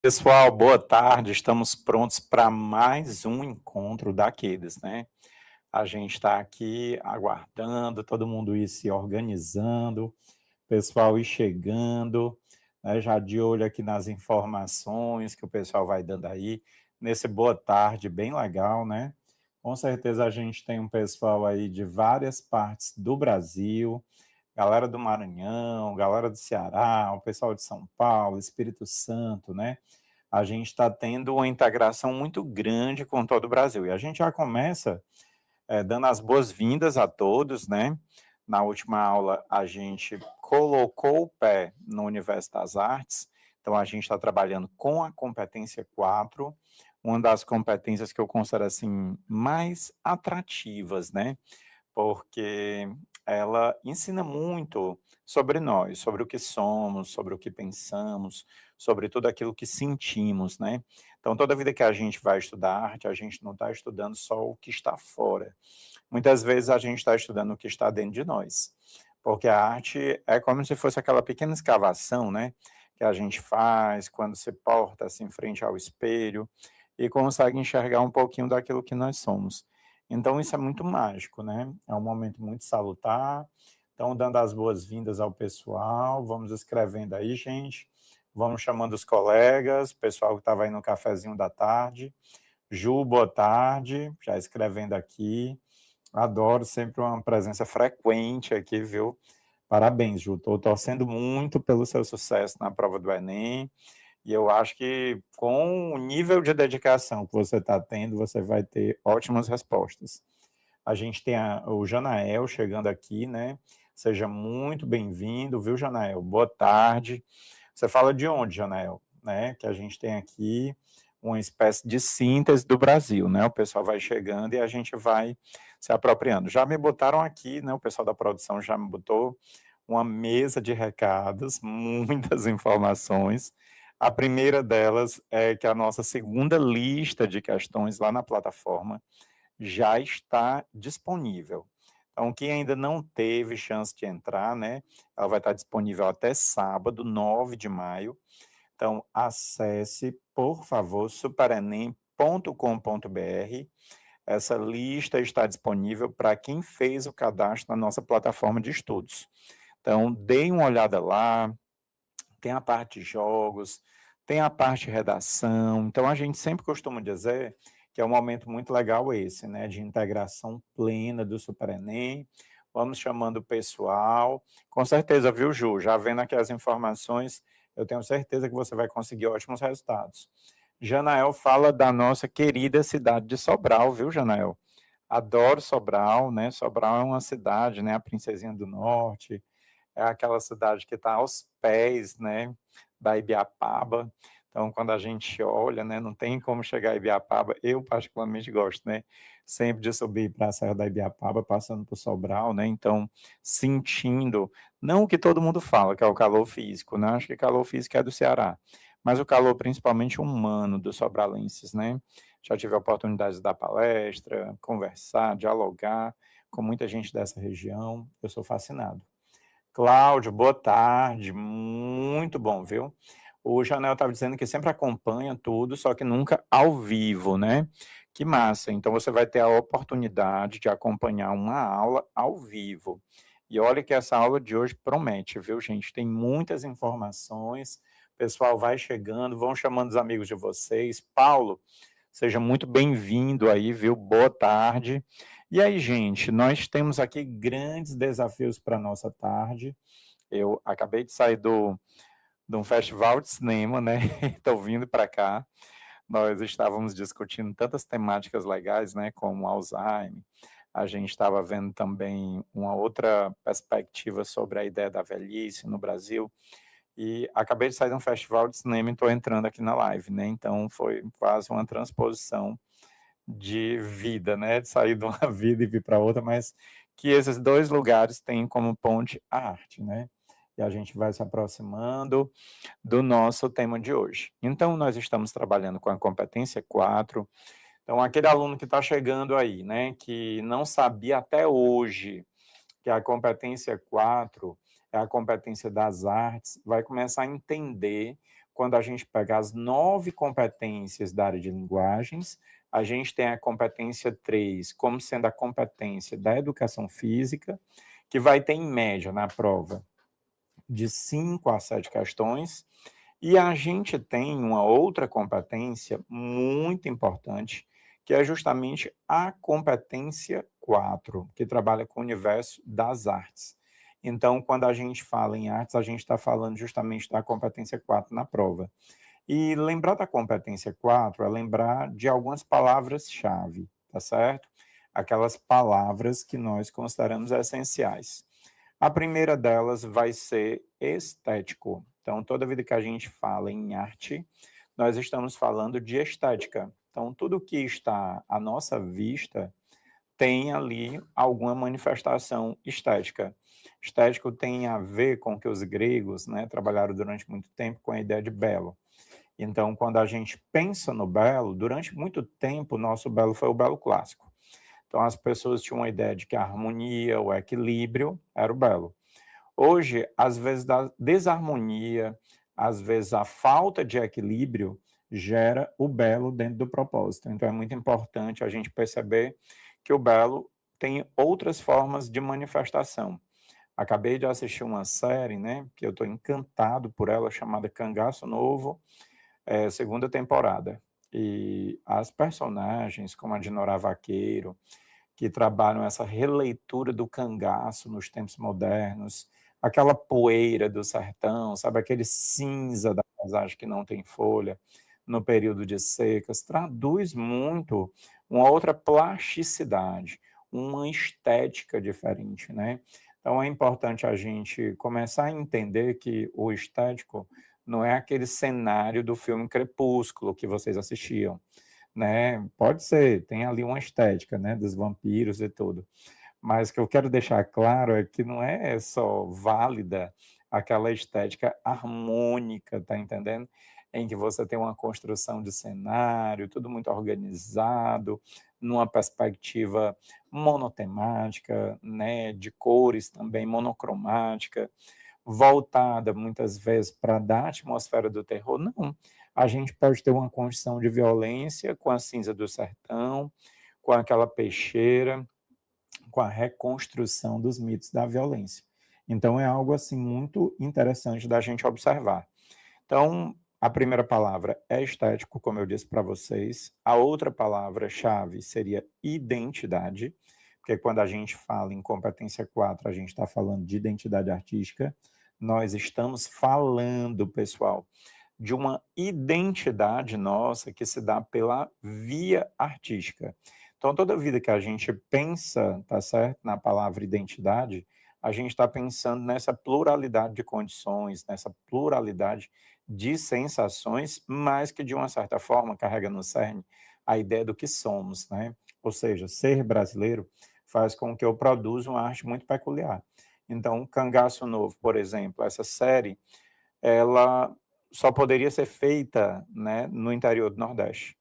Pessoal, boa tarde. Estamos prontos para mais um encontro da Kids, né? A gente está aqui aguardando, todo mundo ir se organizando, pessoal ir chegando, né? Já de olho aqui nas informações que o pessoal vai dando aí, nesse boa tarde bem legal, né? Com certeza a gente tem um pessoal aí de várias partes do Brasil, galera do Maranhão, galera do Ceará, o pessoal de São Paulo, Espírito Santo, né? A gente está tendo uma integração muito grande com todo o Brasil. E a gente já começa dando as boas-vindas a todos, né? Na última aula, a gente colocou o pé no Universo das Artes, então a gente está trabalhando com a competência 4, uma das competências que eu considero assim mais atrativas, né? Porque ela ensina muito sobre nós, sobre o que somos, sobre o que pensamos, sobre tudo aquilo que sentimos, né? Então, toda vida que a gente vai estudar arte, a gente não está estudando só o que está fora. Muitas vezes a gente está estudando o que está dentro de nós, porque a arte é como se fosse aquela pequena escavação, né? Que a gente faz quando se porta assim em frente ao espelho e consegue enxergar um pouquinho daquilo que nós somos. Então isso é muito mágico, né? É um momento muito salutar. Então, dando as boas-vindas ao pessoal, vamos escrevendo aí, gente. Vamos chamando os colegas, pessoal que estava aí no cafezinho da tarde. Ju, boa tarde, já escrevendo aqui. Adoro sempre uma presença frequente aqui, viu? Parabéns, Ju. Estou torcendo muito pelo seu sucesso na prova do Enem. E eu acho que com o nível de dedicação que você está tendo, você vai ter ótimas respostas. A gente tem o Janael chegando aqui, né? Seja muito bem-vindo, viu, Janael? Boa tarde. Você fala de onde, Janael? Né? Que a gente tem aqui uma espécie de síntese do Brasil, né? O pessoal vai chegando e a gente vai se apropriando. Já me botaram aqui, né? O pessoal da produção já me botou uma mesa de recados, muitas informações. A primeira delas é que a nossa segunda lista de questões lá na plataforma já está disponível. Então, quem ainda não teve chance de entrar, né, ela vai estar disponível até sábado, 9 de maio. Então, acesse, por favor, superenem.com.br. Essa lista está disponível para quem fez o cadastro na nossa plataforma de estudos. Então, deem uma olhada lá, tem a parte de jogos, tem a parte de redação. Então, a gente sempre costuma dizer que é um momento muito legal esse, né, de integração plena do Super Enem. Vamos chamando o pessoal. Com certeza, viu, Ju? Já vendo aqui as informações, eu tenho certeza que você vai conseguir ótimos resultados. Janael fala da nossa querida cidade de Sobral, viu, Janael? Adoro Sobral, né? Sobral é uma cidade, né? A Princesinha do Norte, é aquela cidade que está aos pés, né, da Ibiapaba. Então, quando a gente olha, né, não tem como chegar a Ibiapaba. Eu particularmente gosto, né, sempre de subir para a Serra da Ibiapaba, passando por Sobral, né. Então, sentindo, não o que todo mundo fala, que é o calor físico, né. Acho que calor físico é do Ceará, mas o calor principalmente humano dos sobralenses, né. Já tive a oportunidade de dar palestra, conversar, dialogar com muita gente dessa região. Eu sou fascinado. Cláudio, boa tarde, muito bom, viu? O Janel estava dizendo que sempre acompanha tudo, só que nunca ao vivo, né? Que massa! Então você vai ter a oportunidade de acompanhar uma aula ao vivo. E olha que essa aula de hoje promete, viu, gente? Tem muitas informações, o pessoal vai chegando, vão chamando os amigos de vocês. Paulo, seja muito bem-vindo aí, viu? Boa tarde. E aí, gente, nós temos aqui grandes desafios para a nossa tarde. Eu acabei de sair de um festival de cinema, né? Estou vindo para cá. Nós estávamos discutindo tantas temáticas legais, né? Como Alzheimer. A gente estava vendo também uma outra perspectiva sobre a ideia da velhice no Brasil. E acabei de sair de um festival de cinema e estou entrando aqui na live, né? Então foi quase uma transposição de vida, né, de sair de uma vida e vir para outra, mas que esses dois lugares têm como ponte a arte, né? E a gente vai se aproximando do nosso tema de hoje. Então, nós estamos trabalhando com a competência 4. Então, aquele aluno que está chegando aí, né, que não sabia até hoje que a competência 4 é a competência das artes, vai começar a entender quando a gente pega as 9 competências da área de linguagens, a gente tem a competência 3 como sendo a competência da educação física, que vai ter, em média, na prova, de 5 a 7 questões, e a gente tem uma outra competência muito importante, que é justamente a competência 4, que trabalha com o universo das artes. Então, quando a gente fala em artes, a gente está falando justamente da competência 4 na prova. E lembrar da competência 4 é lembrar de algumas palavras-chave, tá certo? Aquelas palavras que nós consideramos essenciais. A primeira delas vai ser estético. Então, toda vida que a gente fala em arte, nós estamos falando de estética. Então, tudo que está à nossa vista tem ali alguma manifestação estética. Estético tem a ver com que os gregos, né, trabalharam durante muito tempo com a ideia de belo. Então, quando a gente pensa no belo, durante muito tempo, o nosso belo foi o belo clássico. Então, as pessoas tinham a ideia de que a harmonia, o equilíbrio, era o belo. Hoje, às vezes, a desarmonia, às vezes, a falta de equilíbrio gera o belo dentro do propósito. Então, é muito importante a gente perceber que o belo tem outras formas de manifestação. Acabei de assistir uma série, né, que eu estou encantado por ela, chamada Cangaço Novo, segunda temporada. E as personagens, como a Dinorah Vaqueiro, que trabalham essa releitura do cangaço nos tempos modernos, aquela poeira do sertão, sabe, aquele cinza da paisagem que não tem folha, no período de secas, traduz muito uma outra plasticidade, uma estética diferente, né? Então é importante a gente começar a entender que o estético não é aquele cenário do filme Crepúsculo que vocês assistiam, né? Pode ser, tem ali uma estética, né, dos vampiros e tudo. Mas o que eu quero deixar claro é que não é só válida aquela estética harmônica, tá entendendo? Em que você tem uma construção de cenário, tudo muito organizado, numa perspectiva monotemática, né, de cores também monocromática, voltada muitas vezes para dar a atmosfera do terror. Não, a gente pode ter uma construção de violência com a cinza do sertão, com aquela peixeira, com a reconstrução dos mitos da violência. Então é algo assim muito interessante da gente observar. Então, a primeira palavra é estético, como eu disse para vocês. A outra palavra-chave seria identidade, porque quando a gente fala em competência 4, a gente está falando de identidade artística. Nós estamos falando, pessoal, de uma identidade nossa que se dá pela via artística. Então, toda vida que a gente pensa, tá certo, na palavra identidade, a gente está pensando nessa pluralidade de condições, nessa pluralidade de sensações, mas que, de uma certa forma, carrega no cerne a ideia do que somos, né? Ou seja, ser brasileiro faz com que eu produza uma arte muito peculiar. Então, Cangaço Novo, por exemplo, essa série, ela só poderia ser feita, né, no interior do Nordeste.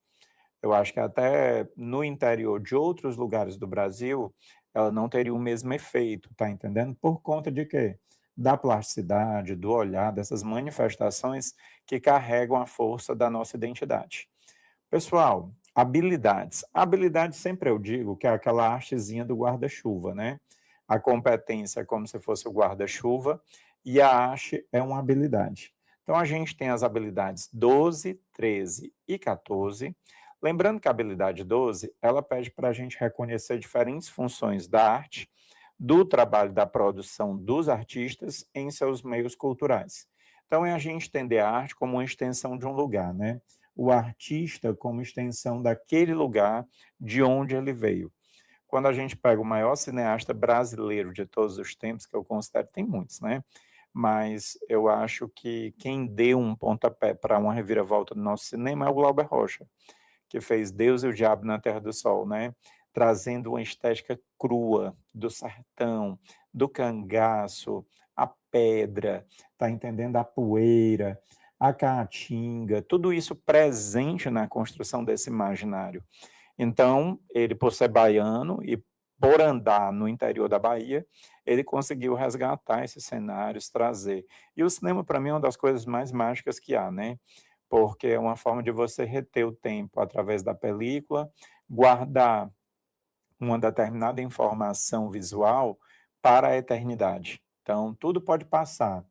Eu acho que até no interior de outros lugares do Brasil, ela não teria o mesmo efeito, tá entendendo? Por conta de quê? Da plasticidade, do olhar, dessas manifestações que carregam a força da nossa identidade. Pessoal, habilidades. Habilidade sempre eu digo que é aquela hastezinha do guarda-chuva, né? A competência é como se fosse o guarda-chuva e a haste é uma habilidade. Então a gente tem as habilidades 12, 13 e 14. Lembrando que a habilidade 12, ela pede para a gente reconhecer diferentes funções da arte, do trabalho da produção dos artistas em seus meios culturais. Então é a gente entender a arte como uma extensão de um lugar, né? O artista como extensão daquele lugar de onde ele veio. Quando a gente pega o maior cineasta brasileiro de todos os tempos, que eu considero, tem muitos, né? Mas eu acho que quem deu um pontapé para uma reviravolta do nosso cinema é o Glauber Rocha, que fez Deus e o Diabo na Terra do Sol, né? Trazendo uma estética crua do sertão, do cangaço, a pedra, tá entendendo? A poeira, a caatinga, tudo isso presente na construção desse imaginário. Então, ele, por ser baiano e por andar no interior da Bahia, ele conseguiu resgatar esses cenários, trazer. E o cinema, para mim, é uma das coisas mais mágicas que há, né? Porque é uma forma de você reter o tempo através da película, guardar uma determinada informação visual para a eternidade. Então, tudo pode passar,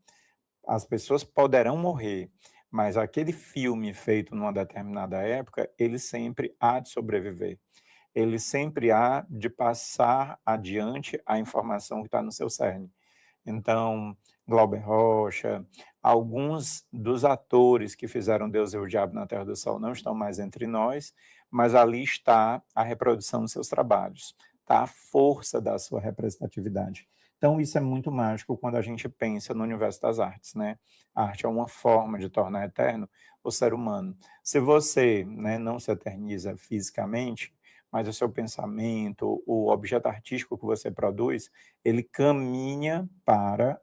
as pessoas poderão morrer, mas aquele filme feito numa determinada época, ele sempre há de sobreviver. Ele sempre há de passar adiante a informação que está no seu cerne. Então, Glauber Rocha, alguns dos atores que fizeram Deus e o Diabo na Terra do Sol não estão mais entre nós, mas ali está a reprodução dos seus trabalhos, está a força da sua representatividade. Então, isso é muito mágico quando a gente pensa no universo das artes, né? A arte é uma forma de tornar eterno o ser humano. Se você, né, não se eterniza fisicamente, mas o seu pensamento, o objeto artístico que você produz, ele caminha para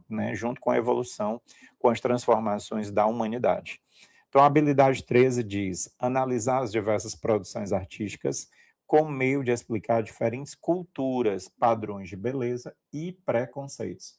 né, junto com a evolução, com as transformações da humanidade. Então, a habilidade 13 diz analisar as diversas produções artísticas com meio de explicar diferentes culturas, padrões de beleza e preconceitos.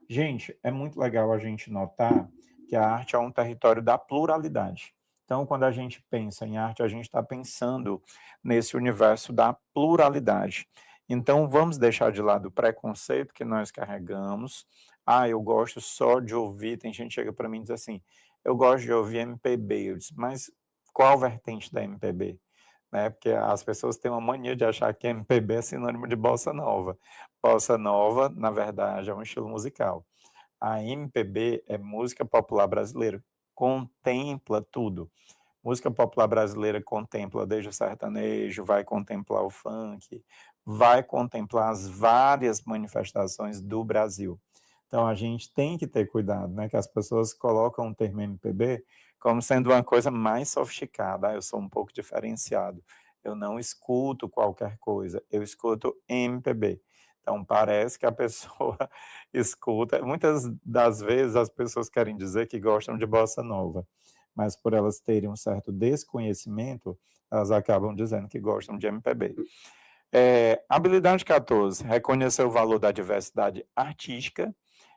Gente, é muito legal a gente notar que a arte é um território da pluralidade. Então, quando a gente pensa em arte, a gente está pensando nesse universo da pluralidade. Então, vamos deixar de lado o preconceito que nós carregamos. Ah, eu gosto só de ouvir. Tem gente que chega para mim e diz assim: eu gosto de ouvir MPB. Eu disse, mas qual vertente da MPB? Né? Porque as pessoas têm uma mania de achar que MPB é sinônimo de bossa nova. Bossa nova, na verdade, é um estilo musical. A MPB é música popular brasileira, contempla tudo. Música popular brasileira contempla desde o sertanejo, vai contemplar o funk, vai contemplar as várias manifestações do Brasil. Então a gente tem que ter cuidado, né? Que as pessoas colocam o termo MPB como sendo uma coisa mais sofisticada. Ah, eu sou um pouco diferenciado. Eu não escuto qualquer coisa, eu escuto MPB. Então parece que a pessoa escuta. Muitas das vezes as pessoas querem dizer que gostam de bossa nova, mas por elas terem um certo desconhecimento, elas acabam dizendo que gostam de MPB. Habilidade 14, reconhecer o valor da diversidade artística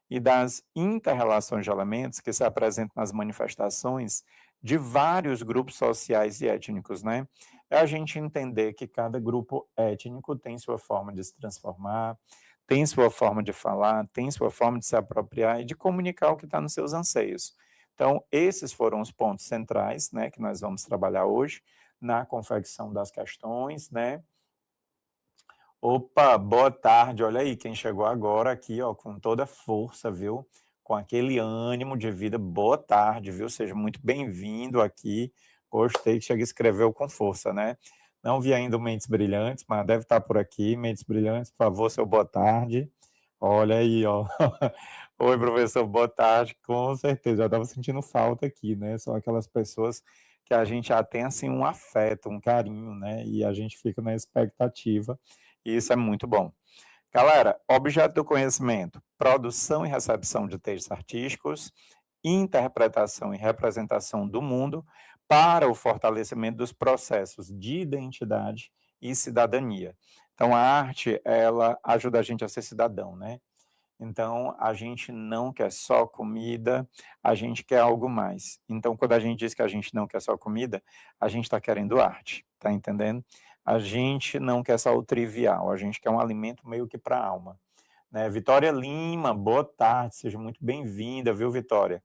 e das inter-relações de elementos que se apresentam nas manifestações de vários grupos sociais e étnicos, né? É a gente entender que cada grupo étnico tem sua forma de se transformar, tem sua forma de falar, tem sua forma de se apropriar e de comunicar o que está nos seus anseios. Então, esses foram os pontos centrais, né, que nós vamos trabalhar hoje na confecção das questões, né? Opa, boa tarde. Olha aí quem chegou agora aqui, ó, com toda força, viu? Com aquele ânimo de vida. Boa tarde, viu? Seja muito bem-vindo aqui. Gostei que chega e escreveu com força, né? Não vi ainda o Mentes Brilhantes, mas deve estar por aqui. Mentes Brilhantes, por favor, seu boa tarde. Olha aí, ó. Oi, professor, boa tarde. Com certeza, já estava sentindo falta aqui, né? São aquelas pessoas que a gente já tem, assim, um afeto, um carinho, né? E a gente fica na expectativa e isso é muito bom. Galera, objeto do conhecimento, produção e recepção de textos artísticos, interpretação e representação do mundo para o fortalecimento dos processos de identidade e cidadania. Então, a arte, ela ajuda a gente a ser cidadão, né? Então, a gente não quer só comida, a gente quer algo mais. Então, quando a gente diz que a gente não quer só comida, a gente está querendo arte, tá entendendo? A gente não quer só o trivial, a gente quer um alimento meio que para a alma. Né? Vitória Lima, boa tarde, seja muito bem-vinda, viu, Vitória?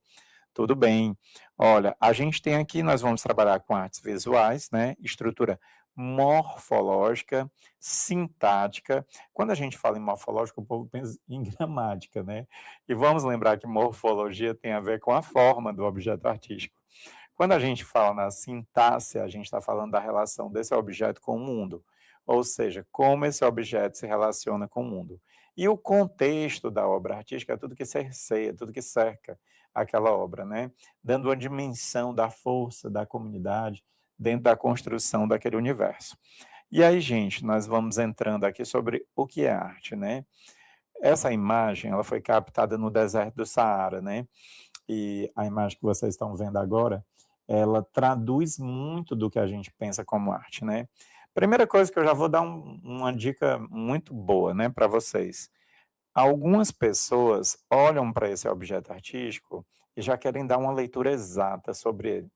Tudo bem. Olha, a gente tem aqui, nós vamos trabalhar com artes visuais, né? Estrutura morfológica, sintática. Quando a gente fala em morfológica, o povo pensa em gramática, né? E vamos lembrar que morfologia tem a ver com a forma do objeto artístico. Quando a gente fala na sintaxe, a gente está falando da relação desse objeto com o mundo, ou seja, como esse objeto se relaciona com o mundo. E o contexto da obra artística é tudo que cerceia, tudo que cerca aquela obra, né? Dando uma dimensão da força da comunidade dentro da construção daquele universo. E aí, gente, nós vamos entrando aqui sobre o que é arte, né? Essa imagem, ela foi captada no deserto do Saara, né? E a imagem que vocês estão vendo agora, ela traduz muito do que a gente pensa como arte, né? Primeira coisa que eu já vou dar uma dica muito boa, né, para vocês. Algumas pessoas olham para esse objeto artístico e já querem dar uma leitura exata sobre ele.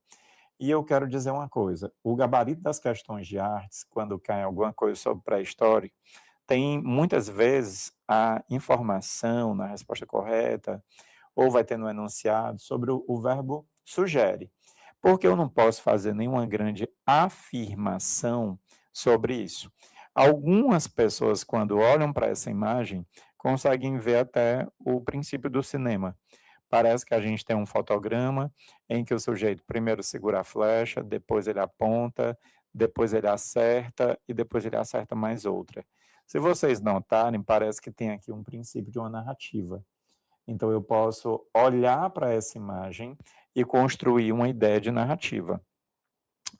E eu quero dizer uma coisa: o gabarito das questões de artes, quando cai alguma coisa sobre pré-história, tem muitas vezes a informação na resposta correta, ou vai ter no enunciado, sobre o verbo sugere. Porque eu não posso fazer nenhuma grande afirmação sobre isso. Algumas pessoas, quando olham para essa imagem, conseguem ver até o princípio do cinema. Parece que a gente tem um fotograma em que o sujeito primeiro segura a flecha, depois ele aponta, depois ele acerta e depois ele acerta mais outra. Se vocês notarem, parece que tem aqui um princípio de uma narrativa. Então eu posso olhar para essa imagem e construir uma ideia de narrativa.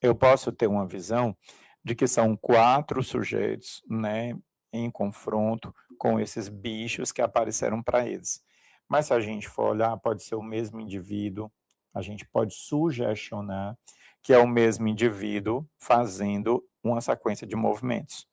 Eu posso ter uma visão de que são 4 sujeitos, né, em confronto com esses bichos que apareceram para eles. Mas se a gente for olhar, pode ser o mesmo indivíduo, a gente pode sugestionar que é o mesmo indivíduo fazendo uma sequência de movimentos.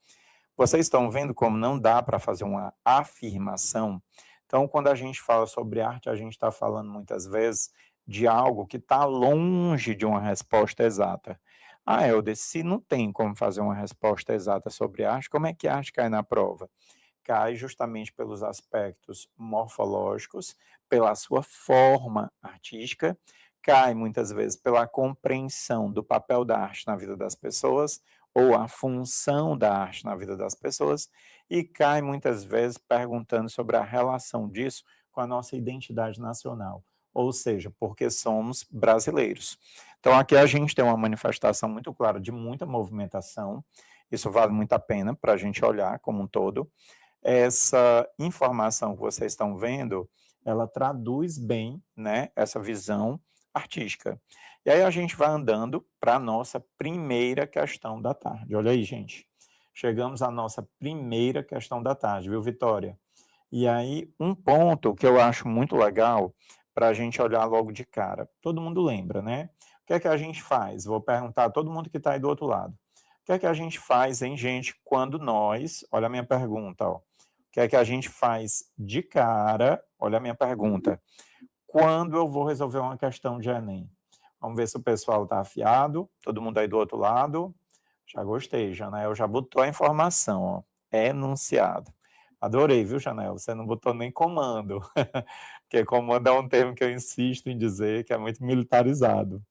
Vocês estão vendo como não dá para fazer uma afirmação? Então, quando a gente fala sobre arte, a gente está falando muitas vezes de algo que está longe de uma resposta exata. Ah, Helder, se não tem como fazer uma resposta exata sobre arte, como é que a arte cai na prova? Cai justamente pelos aspectos morfológicos, pela sua forma artística, cai muitas vezes pela compreensão do papel da arte na vida das pessoas, ou a função da arte na vida das pessoas, e cai muitas vezes perguntando sobre a relação disso com a nossa identidade nacional, ou seja, porque somos brasileiros. Então, aqui a gente tem uma manifestação muito clara de muita movimentação, isso vale muito a pena para a gente olhar como um todo. Essa informação que vocês estão vendo, ela traduz bem, né, essa visão artística. E aí a gente vai andando para a nossa primeira questão da tarde. Olha aí, gente. Chegamos à nossa primeira questão da tarde, viu, Vitória? E aí, um ponto que eu acho muito legal para a gente olhar logo de cara. Todo mundo lembra, né? O que é que a gente faz? Vou perguntar a todo mundo que está aí do outro lado. O que é que a gente faz, hein, gente, quando nós... Olha a minha pergunta, ó. O que é que a gente faz de cara? Olha a minha pergunta. Quando eu vou resolver uma questão de Enem? Vamos ver se o pessoal está afiado. Todo mundo aí do outro lado. Já gostei, Janael já botou a informação, ó. Enunciado. Adorei, viu, Janel? Você não botou nem comando, porque comando é um termo que eu insisto em dizer que é muito militarizado.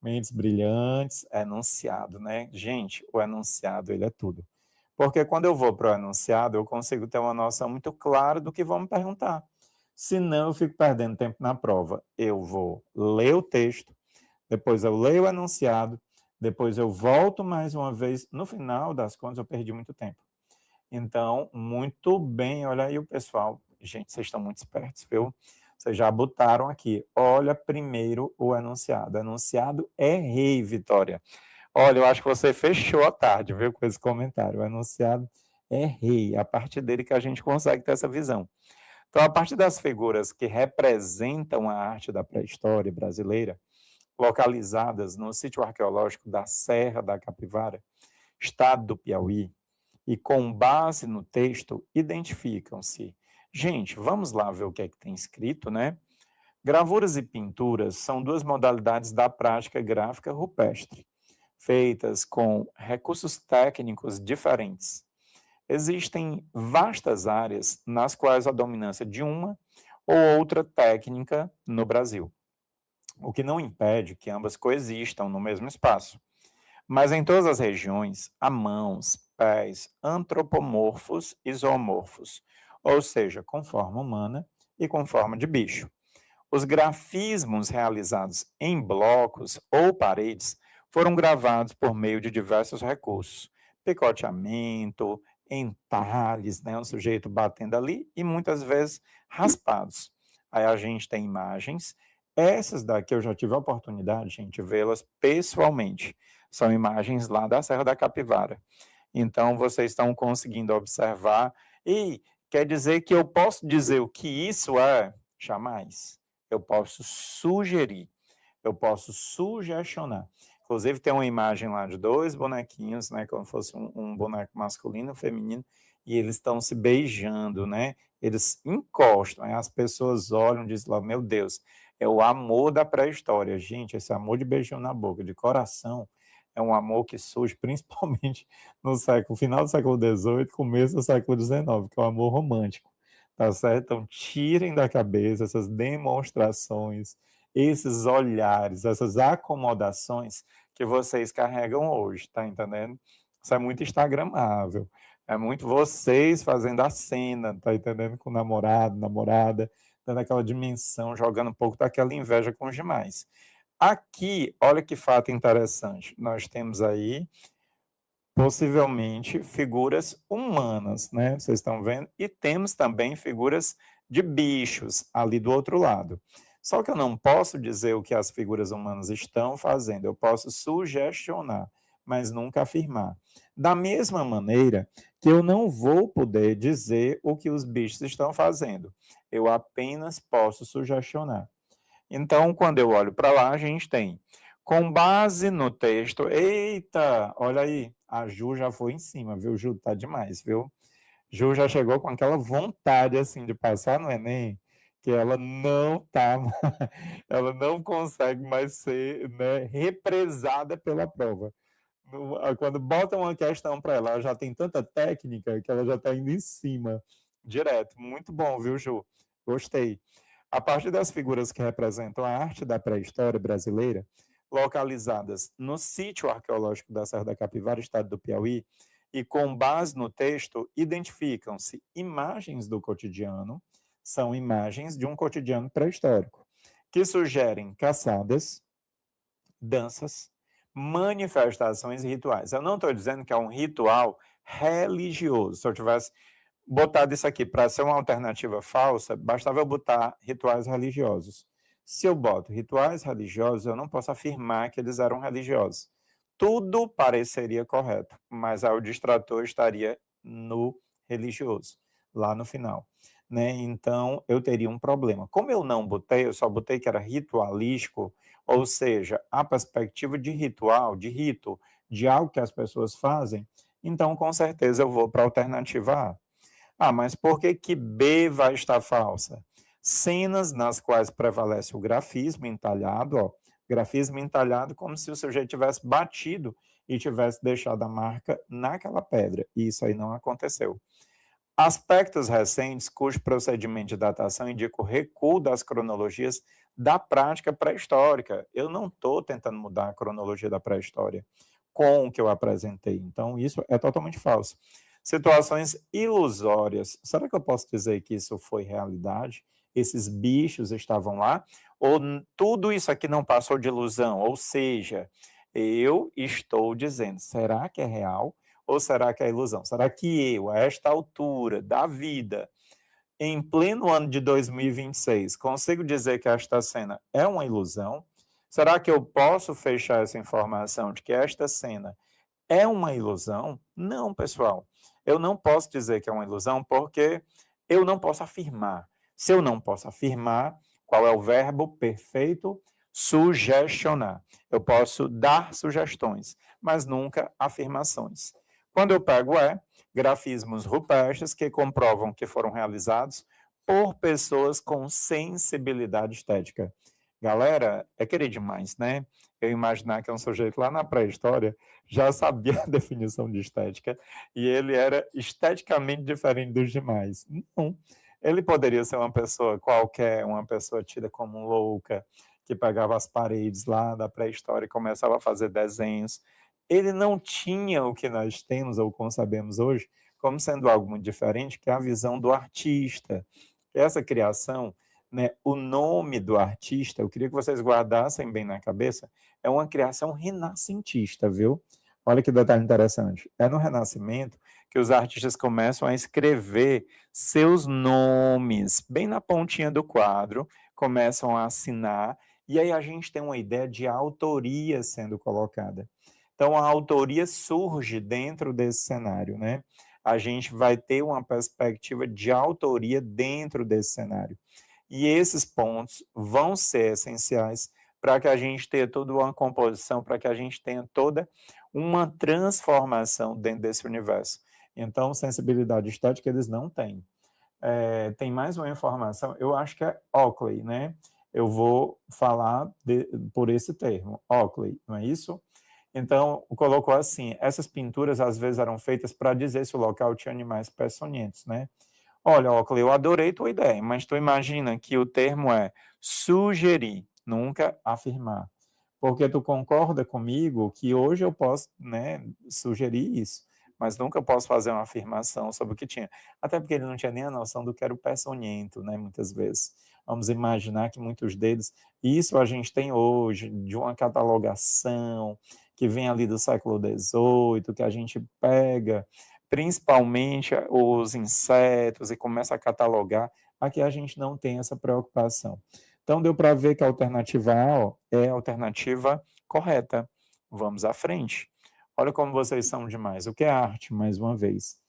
Mentes brilhantes, enunciado, né? Gente, o enunciado, ele é tudo. Porque quando eu vou para o enunciado, eu consigo ter uma noção muito clara do que vão me perguntar. Senão, eu fico perdendo tempo na prova. Eu vou ler o texto, depois eu leio o enunciado, depois eu volto mais uma vez. No final das contas, eu perdi muito tempo. Então, muito bem, olha aí o pessoal. Gente, vocês estão muito espertos, viu? Vocês já botaram aqui. Olha primeiro o enunciado. Enunciado é rei, Vitória. Olha, eu acho que você fechou a tarde, viu, com esse comentário. O enunciado é rei. É a partir dele que a gente consegue ter essa visão. Então, a partir das figuras que representam a arte da pré-história brasileira, localizadas no sítio arqueológico da Serra da Capivara, estado do Piauí, e com base no texto, identificam-se. Gente, vamos lá ver o que é que tem escrito, né? Gravuras e pinturas são duas modalidades da prática gráfica rupestre, feitas com recursos técnicos diferentes. Existem vastas áreas nas quais a dominância de uma ou outra técnica no Brasil, o que não impede que ambas coexistam no mesmo espaço. Mas em todas as regiões, há mãos, pés antropomorfos e zoomorfos, ou seja, com forma humana e com forma de bicho. Os grafismos realizados em blocos ou paredes foram gravados por meio de diversos recursos, picoteamento, entalhes, né, um sujeito batendo ali, e muitas vezes raspados. Aí a gente tem imagens, essas daqui eu já tive a oportunidade, gente, de vê-las pessoalmente. São imagens lá da Serra da Capivara. Então, vocês estão conseguindo observar. E quer dizer que eu posso dizer o que isso é? Jamais. Eu posso sugerir, eu posso sugestionar. Inclusive tem uma imagem lá de 2 bonequinhos, né, como fosse um boneco masculino e um feminino, e eles estão se beijando, né, eles encostam, aí as pessoas olham e dizem lá: "Meu Deus, é o amor da pré-história". Gente, esse amor de beijinho na boca, de coração, é um amor que surge principalmente no final do século XVIII, começo do século XIX, que é o amor romântico, tá certo? Então tirem da cabeça essas demonstrações, esses olhares, essas acomodações que vocês carregam hoje, tá entendendo? Isso é muito instagramável, é muito vocês fazendo a cena, tá entendendo? Com o namorado, namorada, dando aquela dimensão, jogando um pouco daquela inveja com os demais. Aqui, olha que fato interessante, nós temos aí possivelmente figuras humanas, né, vocês estão vendo? E temos também figuras de bichos ali do outro lado. Só que eu não posso dizer o que as figuras humanas estão fazendo, eu posso sugestionar, mas nunca afirmar. Da mesma maneira que eu não vou poder dizer o que os bichos estão fazendo, eu apenas posso sugestionar. Então, quando eu olho para lá, a gente tem, com base no texto, eita, olha aí, a Ju já foi em cima, viu, Ju? Tá demais, viu? Ju já chegou com aquela vontade, assim, de passar no Enem, que ela não tá, ela não consegue mais ser, né, represada pela prova. Quando botam uma questão para ela, ela já tem tanta técnica que ela já está indo em cima, direto. Muito bom, viu, Ju? Gostei. A partir das figuras que representam a arte da pré-história brasileira, localizadas no sítio arqueológico da Serra da Capivara, estado do Piauí, e com base no texto, identificam-se imagens do cotidiano, são imagens de um cotidiano pré-histórico, que sugerem caçadas, danças, manifestações e rituais. Eu não estou dizendo que é um ritual religioso. Se eu tivesse botado isso aqui para ser uma alternativa falsa, bastava eu botar rituais religiosos. Se eu boto rituais religiosos, eu não posso afirmar que eles eram religiosos. Tudo pareceria correto, mas aí o distrator estaria no religioso, lá no final. Né? Então, eu teria um problema. Como eu não botei, eu só botei que era ritualístico, ou seja, a perspectiva de ritual, de rito, de algo que as pessoas fazem, então com certeza eu vou para a alternativa A. Ah, mas por que que B vai estar falsa? Cenas nas quais prevalece o grafismo entalhado, ó, grafismo entalhado como se o sujeito tivesse batido e tivesse deixado a marca naquela pedra, e isso aí não aconteceu. Aspectos recentes cujo procedimento de datação indica o recuo das cronologias da prática pré-histórica. Eu não estou tentando mudar a cronologia da pré-história com o que eu apresentei, então isso é totalmente falso. Situações ilusórias. Será que eu posso dizer que isso foi realidade? Esses bichos estavam lá? Ou tudo isso aqui não passou de ilusão? Ou seja, eu estou dizendo, será que é real? Ou será que é ilusão? Será que eu, a esta altura da vida, em pleno ano de 2026, consigo dizer que esta cena é uma ilusão? Será que eu posso fechar essa informação de que esta cena é uma ilusão? Não, pessoal. Eu não posso dizer que é uma ilusão porque eu não posso afirmar. Se eu não posso afirmar, qual é o verbo perfeito? Sugestionar. Eu posso dar sugestões, mas nunca afirmações. Quando eu pego grafismos rupestres que comprovam que foram realizados por pessoas com sensibilidade estética. Galera, é querer demais, né? Eu imaginar que é um sujeito lá na pré-história já sabia a definição de estética e ele era esteticamente diferente dos demais. Não, ele poderia ser uma pessoa qualquer, uma pessoa tida como louca, que pegava as paredes lá da pré-história e começava a fazer desenhos. Ele não tinha o que nós temos ou concebemos hoje como sendo algo muito diferente, que é a visão do artista. Essa criação, né, o nome do artista, eu queria que vocês guardassem bem na cabeça, é uma criação renascentista, viu? Olha que detalhe interessante. É no Renascimento que os artistas começam a escrever seus nomes bem na pontinha do quadro, começam a assinar, e aí a gente tem uma ideia de autoria sendo colocada. Então, a autoria surge dentro desse cenário, né? A gente vai ter uma perspectiva de autoria dentro desse cenário. E esses pontos vão ser essenciais para que a gente tenha toda uma composição, para que a gente tenha toda uma transformação dentro desse universo. Então, sensibilidade estética eles não têm. Tem mais uma informação, eu acho que é Oakley, né? Eu vou falar por esse termo, Oakley, não é isso? Então, colocou assim, essas pinturas às vezes eram feitas para dizer se o local tinha animais peçonhentos, né? Olha, Oakley, eu adorei tua ideia, mas tu imagina que o termo é sugerir, nunca afirmar. Porque tu concorda comigo que hoje eu posso, né, sugerir isso, mas nunca posso fazer uma afirmação sobre o que tinha. Até porque ele não tinha nem a noção do que era o peçonhento, né, muitas vezes. Vamos imaginar que muitos deles, isso a gente tem hoje, de uma catalogação que vem ali do século XVIII, que a gente pega principalmente os insetos e começa a catalogar, aqui a gente não tem essa preocupação. Então, deu para ver que a alternativa A ó, é a alternativa correta. Vamos à frente. Olha como vocês são demais. O que é arte, mais uma vez?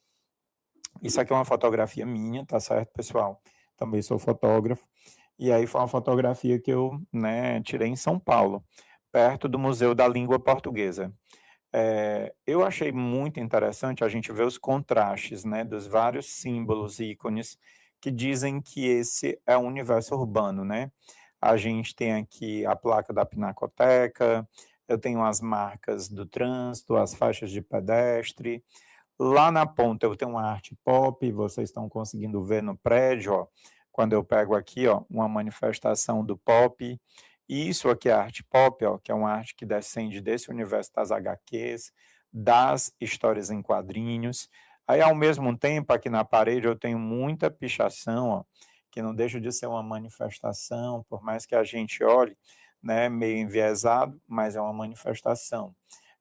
Isso aqui é uma fotografia minha, tá certo, pessoal? Também sou fotógrafo. E aí foi uma fotografia que eu, né, tirei em São Paulo, perto do Museu da Língua Portuguesa. Eu achei muito interessante a gente ver os contrastes, né, dos vários símbolos e ícones que dizem que esse é um universo urbano, né? A gente tem aqui a placa da Pinacoteca, eu tenho as marcas do trânsito, as faixas de pedestre. Lá na ponta eu tenho uma arte pop, vocês estão conseguindo ver no prédio, ó, quando eu pego aqui, ó, uma manifestação do pop. Isso aqui é arte pop, ó, que é uma arte que descende desse universo das HQs, das histórias em quadrinhos. Aí, ao mesmo tempo, aqui na parede eu tenho muita pichação, ó, que não deixa de ser uma manifestação, por mais que a gente olhe, né, meio enviesado, mas é uma manifestação.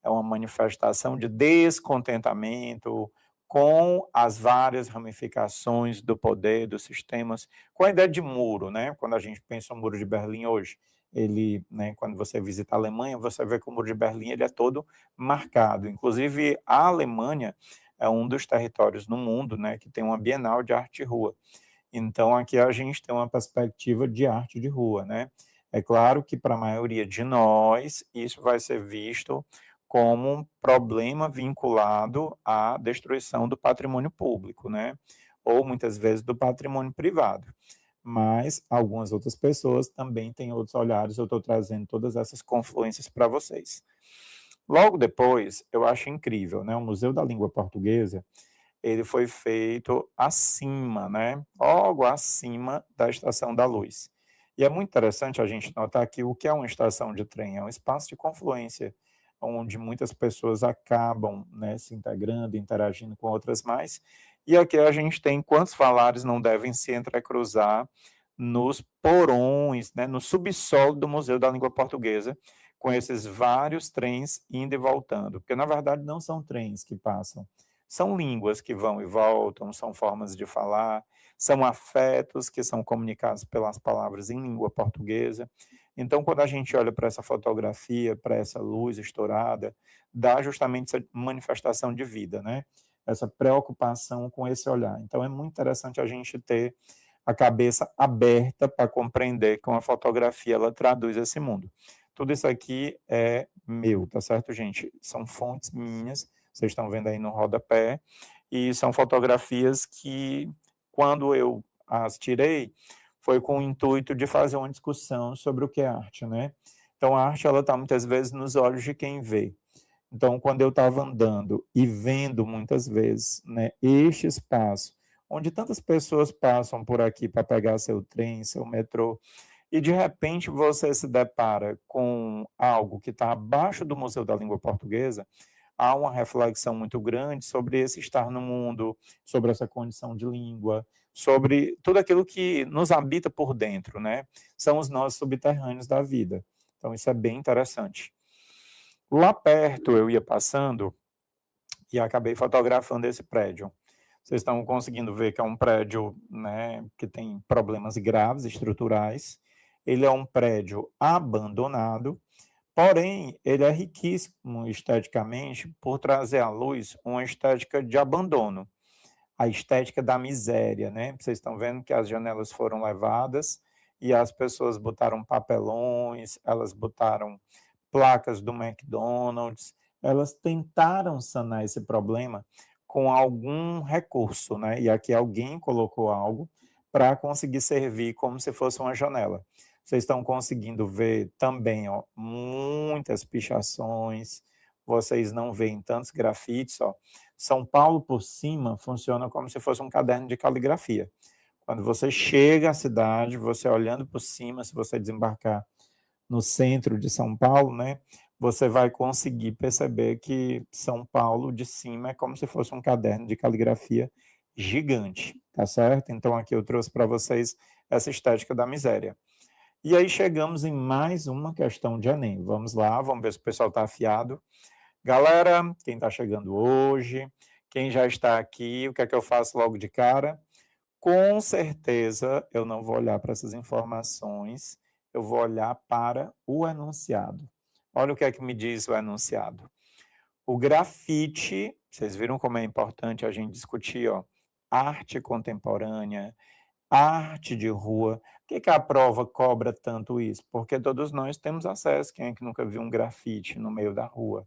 É uma manifestação de descontentamento com as várias ramificações do poder, dos sistemas, com a ideia de muro, né? Quando a gente pensa no Muro de Berlim hoje, ele, né, quando você visita a Alemanha, você vê que o Muro de Berlim ele é todo marcado. Inclusive, a Alemanha é um dos territórios no mundo, né, que tem uma Bienal de Arte de Rua. Então, aqui a gente tem uma perspectiva de arte de rua, né? É claro que para a maioria de nós, isso vai ser visto como um problema vinculado à destruição do patrimônio público, né? Ou muitas vezes do patrimônio privado. Mas algumas outras pessoas também têm outros olhares, eu estou trazendo todas essas confluências para vocês. Logo depois, eu acho incrível, né? O Museu da Língua Portuguesa, ele foi feito acima, né? Logo acima da Estação da Luz. E é muito interessante a gente notar que o que é uma estação de trem? É um espaço de confluência, onde muitas pessoas acabam, né, se integrando, interagindo com outras mais. E aqui a gente tem quantos falares não devem se entrecruzar nos porões, né, no subsolo do Museu da Língua Portuguesa, com esses vários trens indo e voltando. Porque, na verdade, não são trens que passam, são línguas que vão e voltam, são formas de falar, são afetos que são comunicados pelas palavras em língua portuguesa. Então, quando a gente olha para essa fotografia, para essa luz estourada, dá justamente essa manifestação de vida, né? Essa preocupação com esse olhar. Então, é muito interessante a gente ter a cabeça aberta para compreender que uma fotografia ela traduz esse mundo. Tudo isso aqui é meu, tá certo, gente? São fontes minhas, vocês estão vendo aí no rodapé, e são fotografias que, quando eu as tirei, foi com o intuito de fazer uma discussão sobre o que é arte, né? Então, a arte, ela está muitas vezes nos olhos de quem vê. Então, quando eu estava andando e vendo muitas vezes, né, este espaço, onde tantas pessoas passam por aqui para pegar seu trem, seu metrô, e de repente você se depara com algo que está abaixo do Museu da Língua Portuguesa, há uma reflexão muito grande sobre esse estar no mundo, sobre essa condição de língua, sobre tudo aquilo que nos habita por dentro, né? São os nossos subterrâneos da vida. Então, isso é bem interessante. Lá perto, eu ia passando e acabei fotografando esse prédio. Vocês estão conseguindo ver que é um prédio, né, que tem problemas graves estruturais. Ele é um prédio abandonado, porém, ele é riquíssimo esteticamente por trazer à luz uma estética de abandono, a estética da miséria, né? Vocês estão vendo que as janelas foram levadas e as pessoas botaram papelões, elas botaram placas do McDonald's, elas tentaram sanar esse problema com algum recurso, né? E aqui alguém colocou algo para conseguir servir como se fosse uma janela. Vocês estão conseguindo ver também, ó, muitas pichações, vocês não veem tantos grafites, ó. São Paulo por cima funciona como se fosse um caderno de caligrafia. Quando você chega à cidade, você olhando por cima, se você desembarcar no centro de São Paulo, né, você vai conseguir perceber que São Paulo de cima é como se fosse um caderno de caligrafia gigante, tá certo? Então aqui eu trouxe para vocês essa estética da miséria. E aí chegamos em mais uma questão de Enem. Vamos lá, vamos ver se o pessoal está afiado. Galera, quem está chegando hoje, quem já está aqui, o que é que eu faço logo de cara? Com certeza eu não vou olhar para essas informações, eu vou olhar para o enunciado. Olha o que é que me diz o enunciado. O grafite, vocês viram como é importante a gente discutir, ó, arte contemporânea, arte de rua. Por que a prova cobra tanto isso? Porque todos nós temos acesso. Quem é que nunca viu um grafite no meio da rua?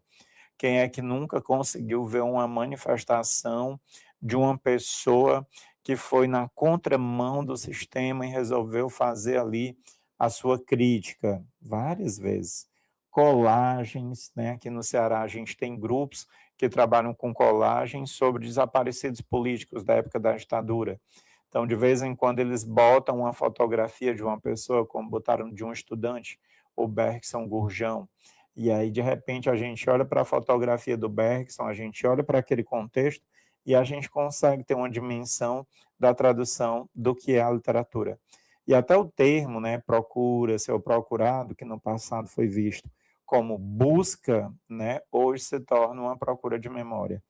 Quem é que nunca conseguiu ver uma manifestação de uma pessoa que foi na contramão do sistema e resolveu fazer ali a sua crítica? Várias vezes. Colagens, né? Aqui no Ceará a gente tem grupos que trabalham com colagens sobre desaparecidos políticos da época da ditadura. Então, de vez em quando, eles botam uma fotografia de uma pessoa, como botaram de um estudante, o Bergson Gurjão, e aí, de repente, a gente olha para a fotografia do Bergson, a gente olha para aquele contexto e a gente consegue ter uma dimensão da tradução do que é a literatura. E até o termo, né, procura, ser procurado, que no passado foi visto como busca, né, hoje se torna uma procura de memória,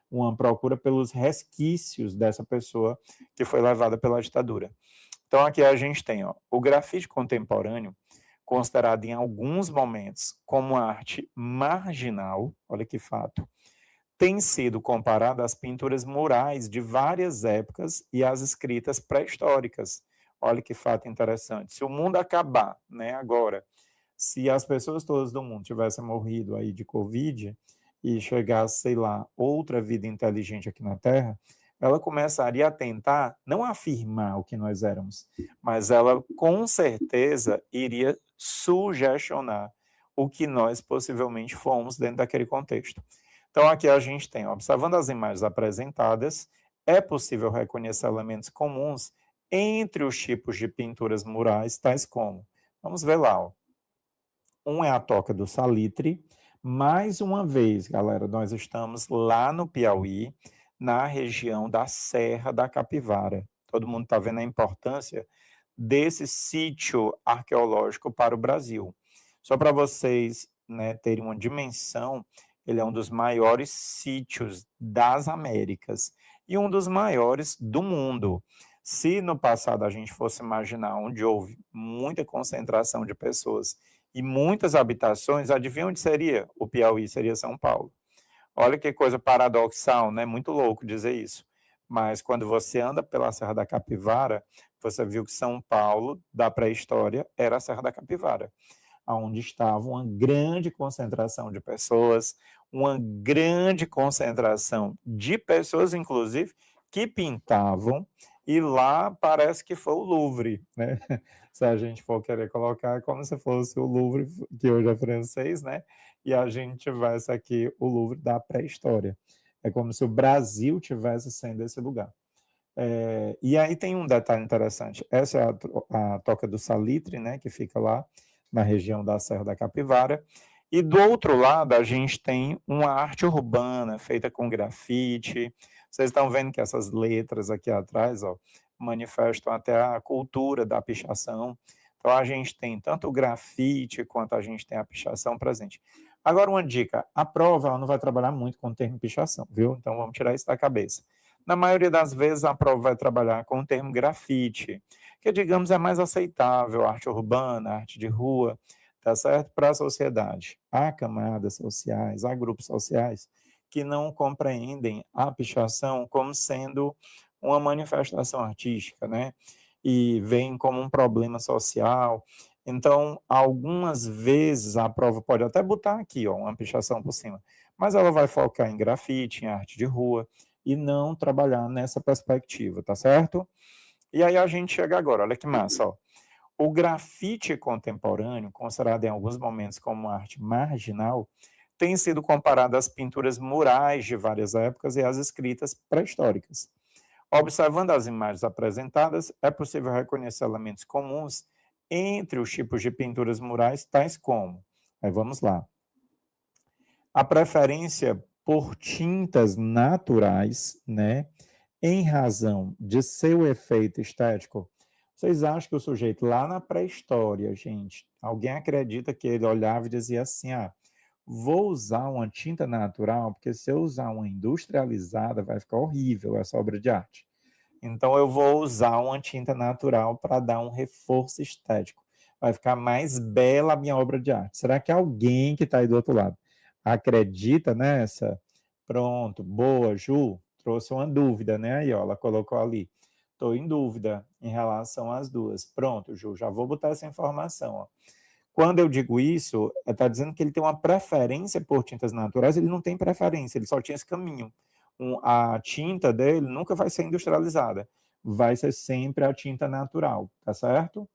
uma procura pelos resquícios dessa pessoa que foi levada pela ditadura. Então, aqui a gente tem, ó, o grafite contemporâneo, considerado em alguns momentos como arte marginal, olha que fato, tem sido comparado às pinturas murais de várias épocas e às escritas pré-históricas. Olha que fato interessante. Se o mundo acabar, né, agora, se as pessoas todas do mundo tivessem morrido aí de Covid e chegasse, sei lá, outra vida inteligente aqui na Terra, ela começaria a tentar não afirmar o que nós éramos, mas ela com certeza iria sugestionar o que nós possivelmente fomos dentro daquele contexto. Então aqui a gente tem, observando as imagens apresentadas, é possível reconhecer elementos comuns entre os tipos de pinturas murais, tais como, vamos ver lá, ó. Um é a Toca do Salitre. Mais uma vez, galera, nós estamos lá no Piauí, na região da Serra da Capivara. Todo mundo está vendo a importância desse sítio arqueológico para o Brasil. Só para vocês, né, terem uma dimensão, ele é um dos maiores sítios das Américas e um dos maiores do mundo. Se no passado a gente fosse imaginar onde houve muita concentração de pessoas e muitas habitações, adivinha onde seria? O Piauí seria São Paulo. Olha que coisa paradoxal, né? Muito louco dizer isso. Mas quando você anda pela Serra da Capivara, você viu que São Paulo, da pré-história, era a Serra da Capivara, onde estava uma grande concentração de pessoas, uma grande concentração de pessoas, inclusive, que pintavam, e lá parece que foi o Louvre, né? Se a gente for querer colocar, é como se fosse o Louvre, que hoje é francês, né? E a gente tivesse aqui o Louvre da pré-história. É como se o Brasil tivesse sendo esse lugar. E aí tem um detalhe interessante. Essa é a Toca do Salitre, né? Que fica lá na região da Serra da Capivara. E do outro lado, a gente tem uma arte urbana feita com grafite. Vocês estão vendo que essas letras aqui atrás, ó, manifestam até a cultura da pichação. Então, a gente tem tanto o grafite quanto a gente tem a pichação presente. Agora, uma dica: a prova ela não vai trabalhar muito com o termo pichação, viu? Então, vamos tirar isso da cabeça. Na maioria das vezes, a prova vai trabalhar com o termo grafite, que, digamos, é mais aceitável, arte urbana, arte de rua, tá certo? Para a sociedade. Há camadas sociais, há grupos sociais que não compreendem a pichação como sendo uma manifestação artística, né? e veem como um problema social. Então, algumas vezes a prova pode até botar aqui, ó, uma pichação por cima, mas ela vai focar em grafite, em arte de rua, e não trabalhar nessa perspectiva, tá certo? E aí a gente chega agora, olha que massa, ó. O grafite contemporâneo, considerado em alguns momentos como arte marginal, tem sido comparado às pinturas murais de várias épocas e às escritas pré-históricas. Observando as imagens apresentadas, é possível reconhecer elementos comuns entre os tipos de pinturas murais, tais como, aí vamos lá, a preferência por tintas naturais, né, em razão de seu efeito estético. Vocês acham que o sujeito lá na pré-história, gente, alguém acredita que ele olhava e dizia assim, ah, vou usar uma tinta natural, porque se eu usar uma industrializada vai ficar horrível essa obra de arte. Então eu vou usar uma tinta natural para dar um reforço estético. Vai ficar mais bela a minha obra de arte. Será que alguém que está aí do outro lado acredita nessa? Pronto, boa, Ju, trouxe uma dúvida, né? Aí, ó, ela colocou ali. Estou em dúvida em relação às duas. Pronto, Ju, já vou botar essa informação. Ó. Quando eu digo isso, está dizendo que ele tem uma preferência por tintas naturais, ele não tem preferência, ele só tinha esse caminho. A tinta dele nunca vai ser industrializada, vai ser sempre a tinta natural, tá certo?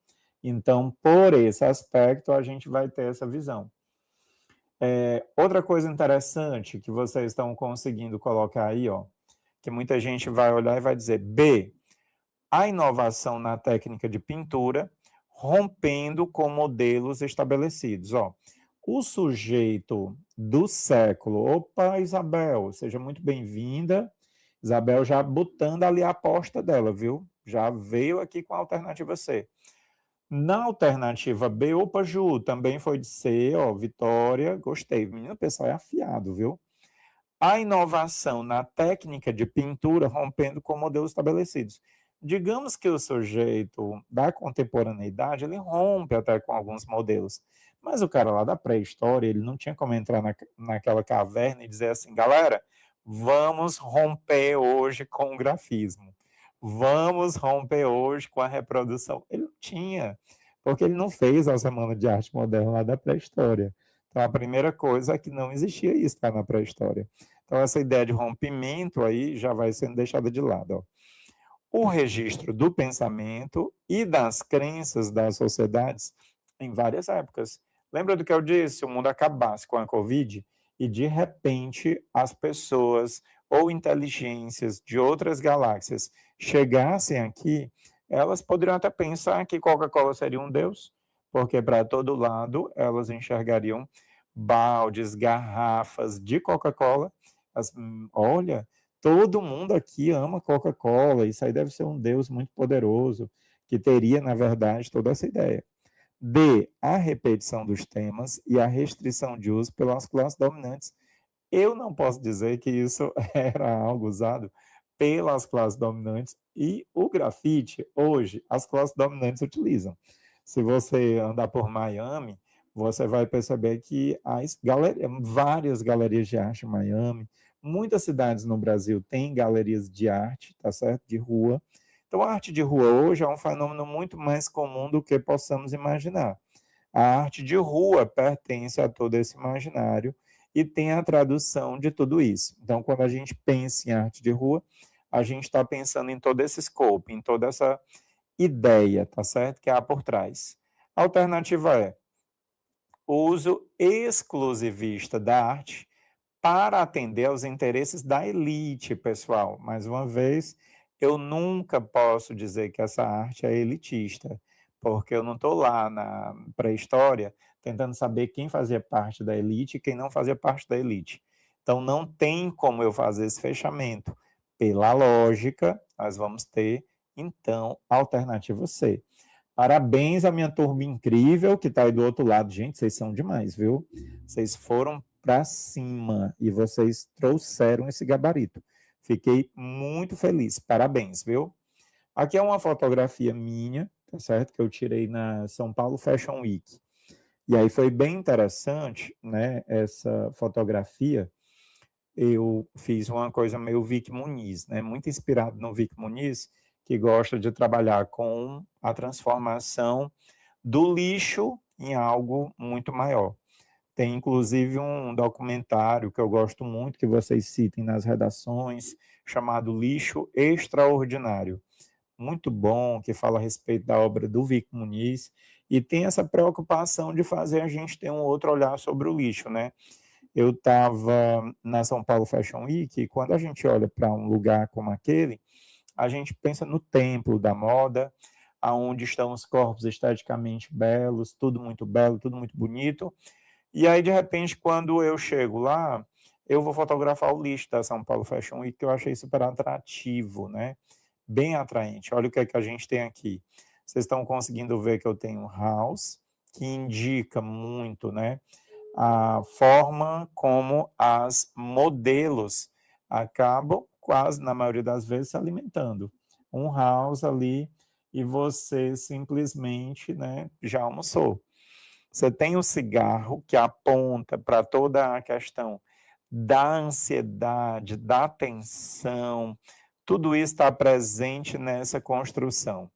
Então, por esse aspecto, a gente vai ter essa visão. Outra coisa interessante que vocês estão conseguindo colocar aí, ó, que muita gente vai olhar e vai dizer, B, a inovação na técnica de pintura, rompendo com modelos estabelecidos. Ó, o sujeito do século, opa, Isabel, seja muito bem-vinda. Isabel já botando ali a aposta dela, viu? Já veio aqui com a alternativa C. Na alternativa B, opa, Ju, também foi de C, ó, Vitória, gostei. Menino, o pessoal é afiado, viu? A inovação na técnica de pintura rompendo com modelos estabelecidos. Digamos que o sujeito da contemporaneidade, ele rompe até com alguns modelos, mas o cara lá da pré-história, ele não tinha como entrar naquela caverna e dizer assim, galera, vamos romper hoje com o grafismo, vamos romper hoje com a reprodução. Ele não tinha, porque ele não fez a Semana de Arte Moderna lá da pré-história. Então, a primeira coisa é que não existia isso lá na pré-história. Então, essa ideia de rompimento aí já vai sendo deixada de lado. Ó. O registro do pensamento e das crenças das sociedades em várias épocas. Lembra do que eu disse? Se o mundo acabasse com a Covid e, de repente, as pessoas ou inteligências de outras galáxias chegassem aqui, elas poderiam até pensar que Coca-Cola seria um deus, porque para todo lado elas enxergariam baldes, garrafas de Coca-Cola. Olha, todo mundo aqui ama Coca-Cola, isso aí deve ser um Deus muito poderoso, que teria, na verdade, toda essa ideia. D, a repetição dos temas e a restrição de uso pelas classes dominantes. Eu não posso dizer que isso era algo usado pelas classes dominantes e o grafite, hoje, as classes dominantes utilizam. Se você andar por Miami, você vai perceber que há várias galerias de arte em Miami, muitas cidades no Brasil têm galerias de arte, tá certo? De rua. Então, a arte de rua hoje é um fenômeno muito mais comum do que possamos imaginar. A arte de rua pertence a todo esse imaginário e tem a tradução de tudo isso. Então, quando a gente pensa em arte de rua, a gente está pensando em todo esse scope, em toda essa ideia, tá certo? Que há por trás. A alternativa é o uso exclusivista da arte para atender aos interesses da elite, pessoal. Mais uma vez, eu nunca posso dizer que essa arte é elitista, porque eu não estou lá na pré-história tentando saber quem fazia parte da elite e quem não fazia parte da elite. Então, não tem como eu fazer esse fechamento. Pela lógica, nós vamos ter, então, a alternativa C. Parabéns à minha turma incrível que está aí do outro lado. Gente, vocês são demais, viu? Vocês foram para cima e vocês trouxeram esse gabarito. Fiquei muito feliz. Parabéns, viu? Aqui é uma fotografia minha, tá certo? Que eu tirei na São Paulo Fashion Week. E aí foi bem interessante, né? Essa fotografia. Eu fiz uma coisa meio Vic Muniz, né? Muito inspirado no Vic Muniz. que gosta de trabalhar com a transformação do lixo em algo muito maior. Tem inclusive um documentário que eu gosto muito, que vocês citem nas redações, chamado Lixo Extraordinário. Muito bom, que fala a respeito da obra do Vic Muniz, e tem essa preocupação de fazer a gente ter um outro olhar sobre o lixo, né? Eu estava na São Paulo Fashion Week, e quando a gente olha para um lugar como aquele, a gente pensa no templo da moda, aonde estão os corpos esteticamente belos, tudo muito belo, tudo muito bonito. E aí, de repente, quando eu chego lá, eu vou fotografar o lixo da São Paulo Fashion Week, que eu achei super atrativo, né? Bem atraente. Olha o que é que a gente tem aqui. Vocês estão conseguindo ver que eu tenho um house, que indica muito, né? A forma como as modelos acabam, quase na maioria das vezes, se alimentando. Um house ali e você simplesmente, né, já almoçou. Você tem o cigarro que aponta para toda a questão da ansiedade, da tensão, tudo isso está presente nessa construção.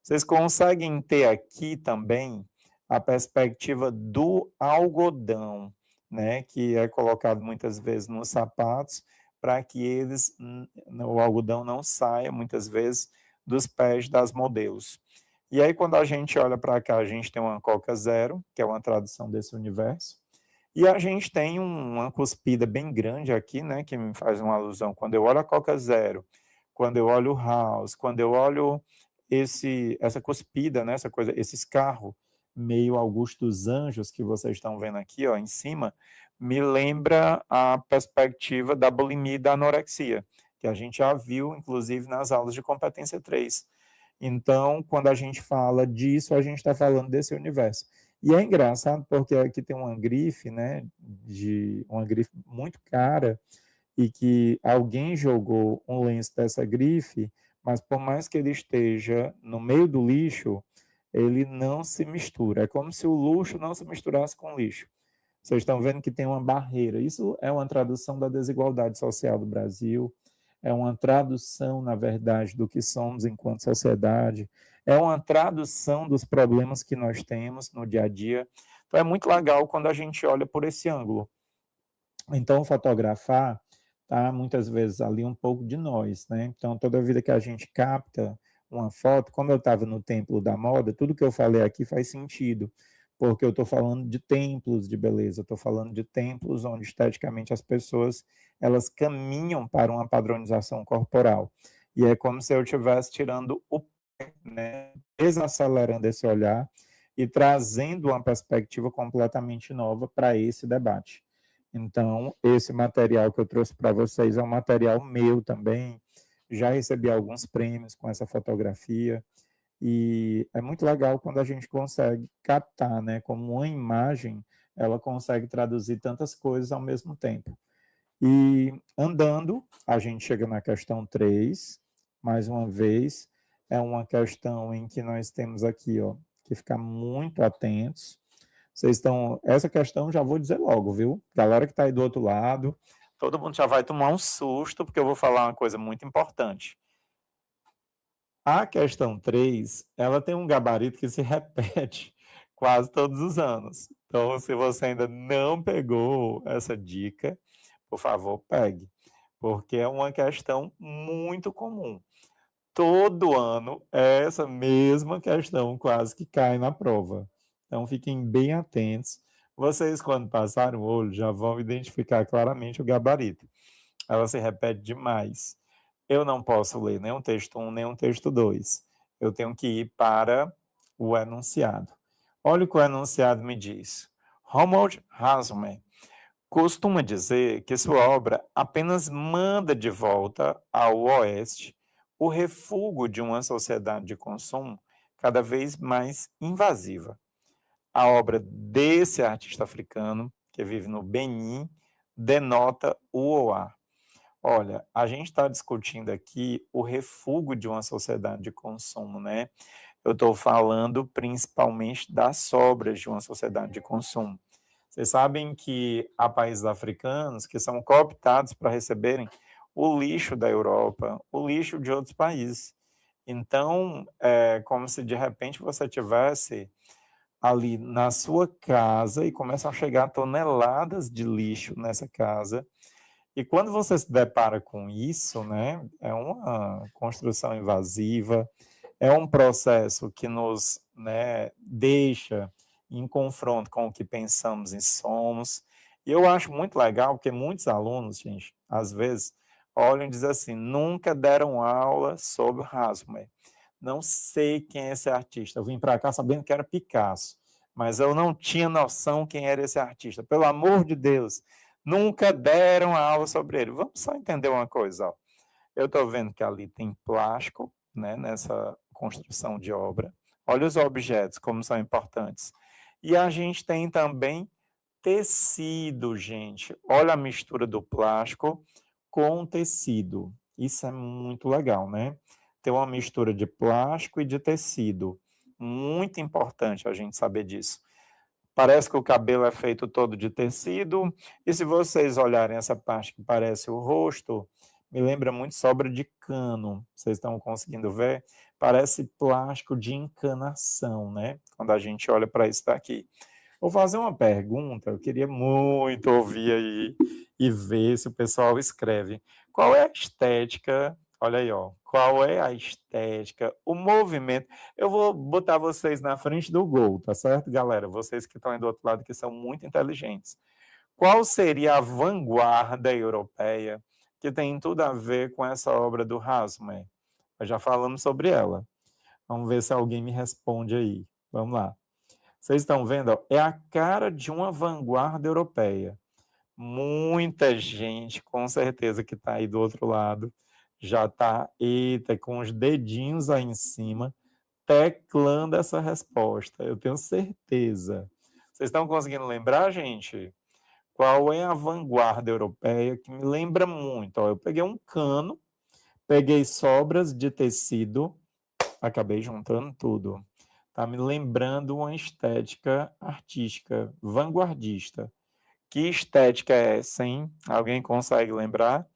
Vocês conseguem ter aqui também a perspectiva do algodão, né, que é colocado muitas vezes nos sapatos para que eles, o algodão não saia muitas vezes dos pés das modelos. E aí quando a gente olha para cá, a gente tem uma Coca Zero, que é uma tradução desse universo, e a gente tem uma cuspida bem grande aqui, né, que me faz uma alusão. Quando eu olho a Coca Zero, quando eu olho o House, quando eu olho essa cuspida, né, essa coisa, esse escarro meio Augusto dos Anjos que vocês estão vendo aqui, ó, em cima, me lembra a perspectiva da bulimia e da anorexia, que a gente já viu, inclusive, nas aulas de competência 3. Então, quando a gente fala disso, a gente está falando desse universo. E é engraçado porque aqui tem uma grife, né, uma grife muito cara, e que alguém jogou um lenço dessa grife, mas por mais que ele esteja no meio do lixo, ele não se mistura. É como se o luxo não se misturasse com o lixo. Vocês estão vendo que tem uma barreira. Isso é uma tradução da desigualdade social do Brasil, é uma tradução, na verdade, do que somos enquanto sociedade, é uma tradução dos problemas que nós temos no dia a dia. Então, é muito legal quando a gente olha por esse ângulo. Então, fotografar tá muitas vezes ali um pouco de nós, né? Então, toda vida que a gente capta uma foto, como eu estava no templo da moda, tudo que eu falei aqui faz sentido, porque eu estou falando de templos de beleza, estou falando de templos onde esteticamente as pessoas elas caminham para uma padronização corporal. E é como se eu estivesse tirando o pé, né? Desacelerando esse olhar e trazendo uma perspectiva completamente nova para esse debate. Então, esse material que eu trouxe para vocês é um material meu também. Já recebi alguns prêmios com essa fotografia. E é muito legal quando a gente consegue captar, né? Como uma imagem, ela consegue traduzir tantas coisas ao mesmo tempo. E andando, a gente chega na questão 3, mais uma vez, é uma questão em que nós temos aqui, ó, que ficar muito atentos. Vocês estão. Essa questão já vou dizer logo, viu? Galera que está aí do outro lado, todo mundo já vai tomar um susto, porque eu vou falar uma coisa muito importante. A questão 3, ela tem um gabarito que se repete quase todos os anos. Então, se você ainda não pegou essa dica, por favor, pegue, porque é uma questão muito comum. Todo ano, essa mesma questão quase que cai na prova. Então, fiquem bem atentos. Vocês, quando passarem o olho, já vão identificar claramente o gabarito. Ela se repete demais. Eu não posso ler nem o texto 1, nem o texto 2. Eu tenho que ir para o enunciado. Olha o que o enunciado me diz. Romuald Haselmann costuma dizer que sua obra apenas manda de volta ao Oeste o refúgio de uma sociedade de consumo cada vez mais invasiva. A obra desse artista africano, que vive no Benin, denota o OA. Olha, a gente está discutindo aqui o refúgio de uma sociedade de consumo, né? Eu estou falando principalmente das sobras de uma sociedade de consumo. Vocês sabem que há países africanos que são cooptados para receberem o lixo da Europa, o lixo de outros países. Então, é como se de repente você tivesse ali na sua casa e começam a chegar toneladas de lixo nessa casa. E quando você se depara com isso, né, é uma construção invasiva, é um processo que nos, né, deixa em confronto com o que pensamos e somos. E eu acho muito legal, porque muitos alunos, gente, às vezes, olham e dizem assim, nunca deram aula sobre Hasmer. Não sei quem é esse artista. Eu vim para cá sabendo que era Picasso, mas eu não tinha noção quem era esse artista. Pelo amor de Deus, nunca deram aula sobre ele. Vamos só entender uma coisa, ó. Eu estou vendo que ali tem plástico, né, nessa construção de obra. Olha os objetos, como são importantes. E a gente tem também tecido, gente. Olha a mistura do plástico com tecido. Isso é muito legal, né? Ter uma mistura de plástico e de tecido. Muito importante a gente saber disso. Parece que o cabelo é feito todo de tecido, e se vocês olharem essa parte que parece o rosto, me lembra muito sobra de cano. Vocês estão conseguindo ver? Parece plástico de encanação, né? Quando a gente olha para isso daqui. Vou fazer uma pergunta, eu queria muito ouvir aí e ver se o pessoal escreve. Qual é a estética? Olha aí, ó. Qual é a estética, o movimento? Eu vou botar vocês na frente do gol, tá certo, galera? Vocês que estão aí do outro lado, que são muito inteligentes. Qual seria a vanguarda europeia que tem tudo a ver com essa obra do Hasmer? Nós já falamos sobre ela. Vamos ver se alguém me responde aí. Vamos lá. Vocês estão vendo? Ó, é a cara de uma vanguarda europeia. Muita gente, com certeza, que está aí do outro lado, já está, eita, com os dedinhos aí em cima, teclando essa resposta. Eu tenho certeza. Vocês estão conseguindo lembrar, gente? Qual é a vanguarda europeia que me lembra muito? Ó, eu peguei um cano, peguei sobras de tecido, acabei juntando tudo. Está me lembrando uma estética artística, vanguardista. Que estética é essa, hein? Alguém consegue lembrar?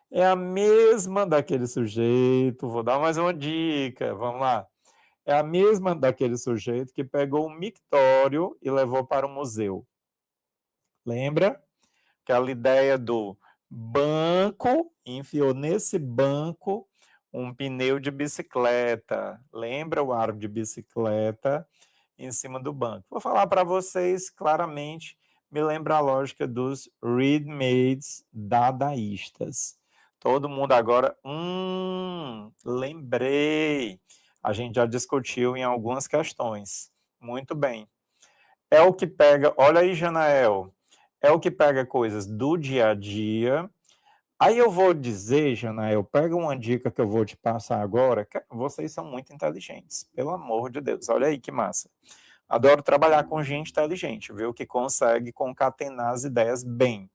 É a mesma daquele sujeito, vou dar mais uma dica, vamos lá. É a mesma daquele sujeito que pegou um mictório e levou para o museu. Lembra? Aquela ideia do banco, enfiou nesse banco um pneu de bicicleta. Lembra o aro de bicicleta em cima do banco? Vou falar para vocês claramente, me lembra a lógica dos ready-mades dadaístas. Todo mundo agora, lembrei. A gente já discutiu em algumas questões. Muito bem. É o que pega, olha aí, Janael, é o que pega coisas do dia a dia. Aí eu vou dizer, Janael, pega uma dica que eu vou te passar agora, que vocês são muito inteligentes, pelo amor de Deus, olha aí que massa. Adoro trabalhar com gente inteligente, viu, que consegue concatenar as ideias bem.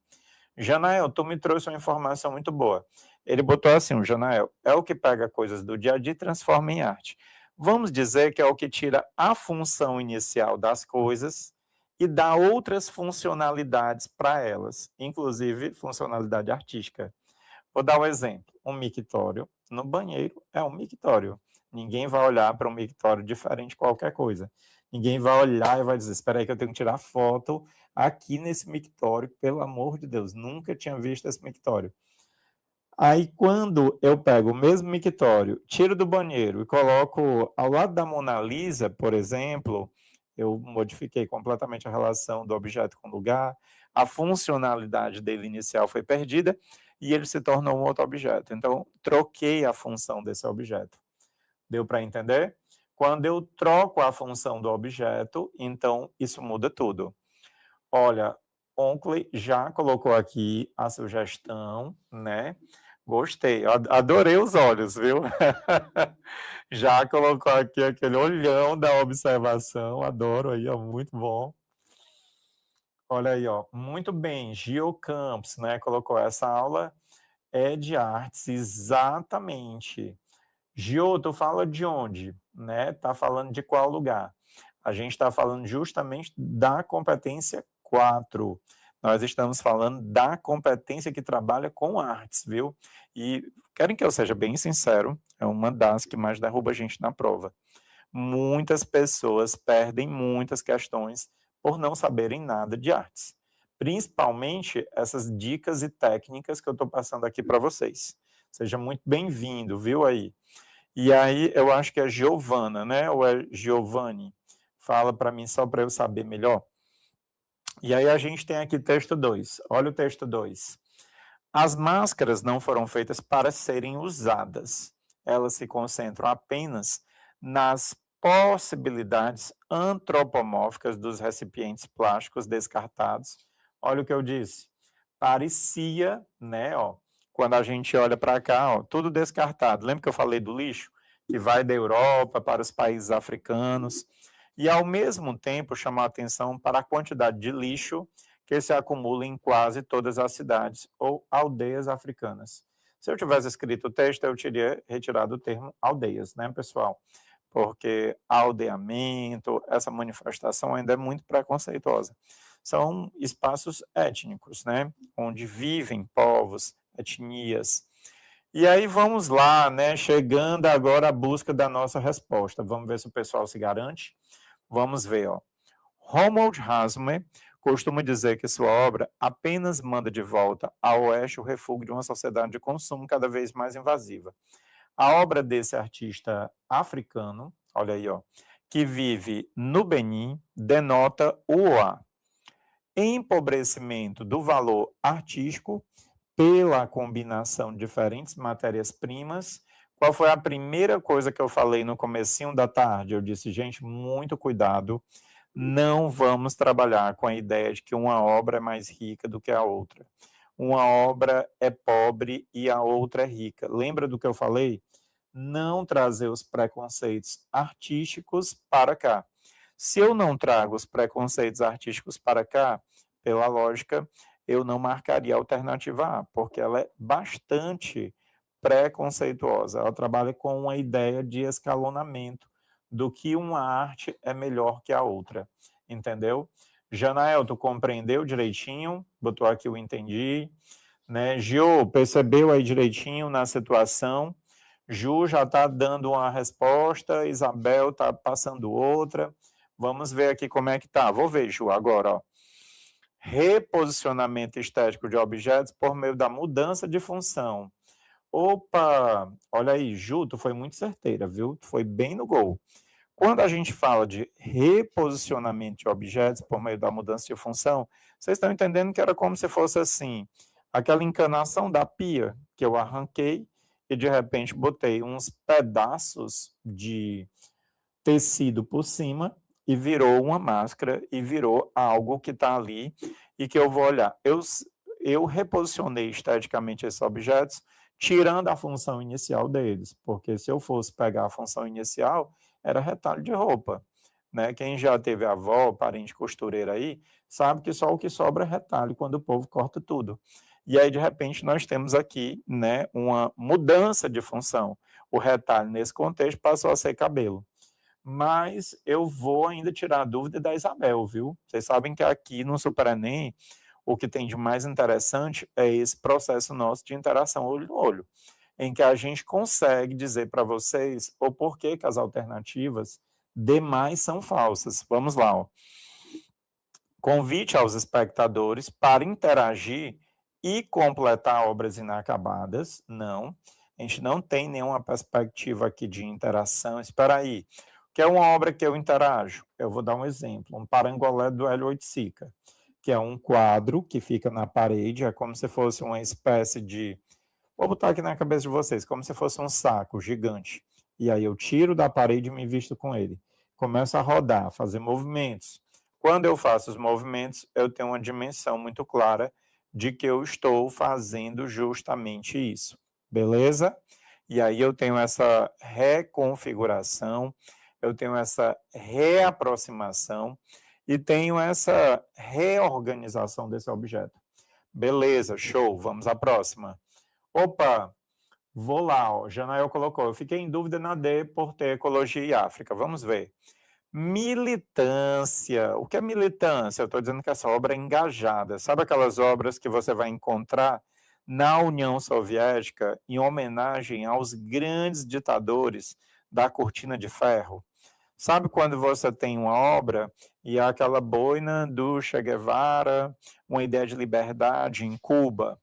Janael, tu me trouxe uma informação muito boa. Ele botou assim, o Janael, é o que pega coisas do dia a dia e transforma em arte. Vamos dizer que é o que tira a função inicial das coisas e dá outras funcionalidades para elas, inclusive funcionalidade artística. Vou dar um exemplo. Um mictório no banheiro é um mictório. Ninguém vai olhar para um mictório diferente de qualquer coisa. Ninguém vai olhar e vai dizer, espera aí que eu tenho que tirar foto aqui nesse mictório, pelo amor de Deus, nunca tinha visto esse mictório. Aí, quando eu pego o mesmo mictório, tiro do banheiro e coloco ao lado da Mona Lisa, por exemplo, eu modifiquei completamente a relação do objeto com o lugar, a funcionalidade dele inicial foi perdida e ele se tornou um outro objeto. Então, troquei a função desse objeto. Deu para entender? Quando eu troco a função do objeto, então isso muda tudo. Olha, Onckley já colocou aqui a sugestão, né? Gostei, adorei os olhos, viu? Já colocou aqui aquele olhão da observação, adoro aí, ó, muito bom. Olha aí, ó, muito bem, Gio Campos, né? Colocou essa aula é de artes, exatamente. Gio, tu fala de onde? Né? Tá falando de qual lugar? A gente está falando justamente da competência 4. Nós estamos falando da competência que trabalha com artes, viu? E querem que eu seja bem sincero, é uma das que mais derruba a gente na prova. Muitas pessoas perdem muitas questões por não saberem nada de artes. Principalmente essas dicas e técnicas que eu estou passando aqui para vocês. Seja muito bem-vindo, viu aí? E aí, eu acho que é Giovana, né? Ou é Giovanni? Fala para mim só para eu saber melhor. E aí a gente tem aqui texto 2. Olha o texto 2. As máscaras não foram feitas para serem usadas. Elas se concentram apenas nas possibilidades antropomórficas dos recipientes plásticos descartados. Olha o que eu disse. Parecia, né, ó, quando a gente olha para cá, ó, tudo descartado. Lembra que eu falei do lixo? Que vai da Europa para os países africanos. E, ao mesmo tempo, chamar a atenção para a quantidade de lixo que se acumula em quase todas as cidades ou aldeias africanas. Se eu tivesse escrito o texto, eu teria retirado o termo aldeias, né, pessoal? Porque aldeamento, essa manifestação ainda é muito preconceituosa. São espaços étnicos, né, onde vivem povos, etnias. E aí vamos lá, né, chegando agora à busca da nossa resposta. Vamos ver se o pessoal se garante. Vamos ver, ó. Romuald Hasmer costuma dizer que sua obra apenas manda de volta ao oeste o refúgio de uma sociedade de consumo cada vez mais invasiva. A obra desse artista africano, olha aí, ó, que vive no Benin, denota o empobrecimento do valor artístico pela combinação de diferentes matérias-primas. Qual foi a primeira coisa que eu falei no comecinho da tarde? Eu disse, gente, muito cuidado, não vamos trabalhar com a ideia de que uma obra é mais rica do que a outra. Uma obra é pobre e a outra é rica. Lembra do que eu falei? Não trazer os preconceitos artísticos para cá. Se eu não trago os preconceitos artísticos para cá, pela lógica, eu não marcaria a alternativa A, porque ela é bastante preconceituosa. Ela trabalha com uma ideia de escalonamento do que uma arte é melhor que a outra, entendeu? Janael, tu compreendeu direitinho? Botou aqui o entendi, né? Gio, percebeu aí direitinho na situação? Ju já está dando uma resposta, Isabel está passando outra. Vamos ver aqui como é que tá. Vou ver, Ju, agora, ó. Reposicionamento estético de objetos por meio da mudança de função. Opa, olha aí, Ju, tu foi muito certeira, viu? Tu foi bem no gol. Quando a gente fala de reposicionamento de objetos por meio da mudança de função, vocês estão entendendo que era como se fosse assim, aquela encanação da pia que eu arranquei e de repente botei uns pedaços de tecido por cima e virou uma máscara e virou algo que está ali e que eu vou olhar. Eu reposicionei esteticamente esses objetos, tirando a função inicial deles, porque se eu fosse pegar a função inicial, era retalho de roupa. Né? Quem já teve avó, parente costureira aí, sabe que só o que sobra é retalho quando o povo corta tudo. E aí, de repente, nós temos aqui, né, uma mudança de função. O retalho, nesse contexto, passou a ser cabelo. Mas eu vou ainda tirar a dúvida da Isabel, viu? Vocês sabem que aqui no Super Enem, o que tem de mais interessante é esse processo nosso de interação olho no olho, em que a gente consegue dizer para vocês o porquê que as alternativas demais são falsas. Vamos lá, ó. Convite aos espectadores para interagir e completar obras inacabadas. Não, a gente não tem nenhuma perspectiva aqui de interação. Espera aí, que é uma obra que eu interajo? Eu vou dar um exemplo, um parangolé do Hélio Oiticica, que é um quadro que fica na parede, é como se fosse uma espécie de... Vou botar aqui na cabeça de vocês, como se fosse um saco gigante. E aí eu tiro da parede e me visto com ele. Começo a rodar, fazer movimentos. Quando eu faço os movimentos, eu tenho uma dimensão muito clara de que eu estou fazendo justamente isso. Beleza? E aí eu tenho essa reconfiguração, eu tenho essa reaproximação e tenho essa reorganização desse objeto. Beleza, show. Vamos à próxima. Opa, vou lá, ó. Janael colocou. Eu fiquei em dúvida na D por ter ecologia e África. Vamos ver. Militância. O que é militância? Eu estou dizendo que essa obra é engajada. Sabe aquelas obras que você vai encontrar na União Soviética em homenagem aos grandes ditadores da Cortina de Ferro? Sabe quando você tem uma obra e há aquela boina do Che Guevara, uma ideia de liberdade em Cuba?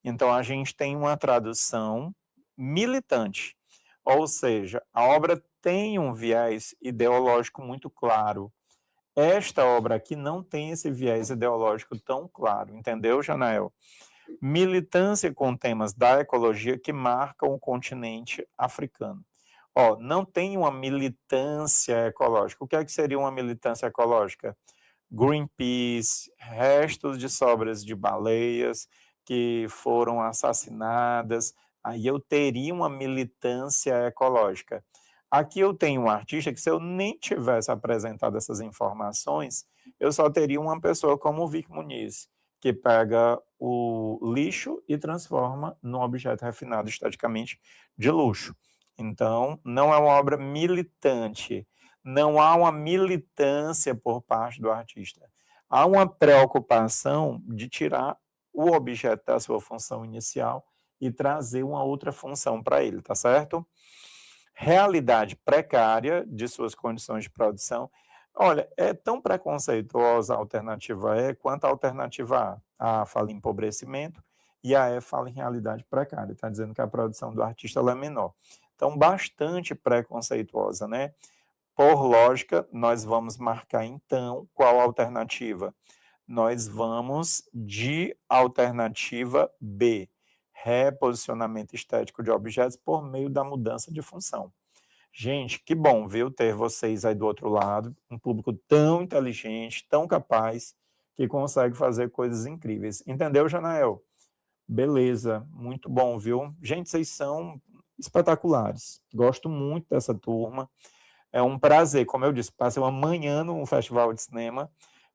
Então, a gente tem uma tradução militante, ou seja, a obra tem um viés ideológico muito claro. Esta obra aqui não tem esse viés ideológico tão claro, entendeu, Janael? Militância com temas da ecologia que marcam o continente africano. Ó, não tem uma militância ecológica. O que é que seria uma militância ecológica? Greenpeace, restos de sobras de baleias que foram assassinadas, aí eu teria uma militância ecológica. Aqui eu tenho um artista que, se eu nem tivesse apresentado essas informações, eu só teria uma pessoa como o Vic Muniz, que pega o lixo e transforma num objeto refinado esteticamente de luxo. Então, não é uma obra militante, não há uma militância por parte do artista. Há uma preocupação de tirar o objeto da sua função inicial e trazer uma outra função para ele, tá certo? Realidade precária de suas condições de produção. Olha, é tão preconceituosa a alternativa E quanto a alternativa A. A fala em empobrecimento e a E fala em realidade precária. Está dizendo que a produção do artista ela é menor. Então, bastante preconceituosa, né? Por lógica, nós vamos marcar, então, qual alternativa? Nós vamos de alternativa B, reposicionamento estético de objetos por meio da mudança de função. Gente, que bom, viu, ter vocês aí do outro lado, um público tão inteligente, tão capaz, que consegue fazer coisas incríveis. Entendeu, Janael? Beleza, muito bom, viu? Gente, vocês são espetaculares. Gosto muito dessa turma. É um prazer, como eu disse, passei uma manhã num festival de cinema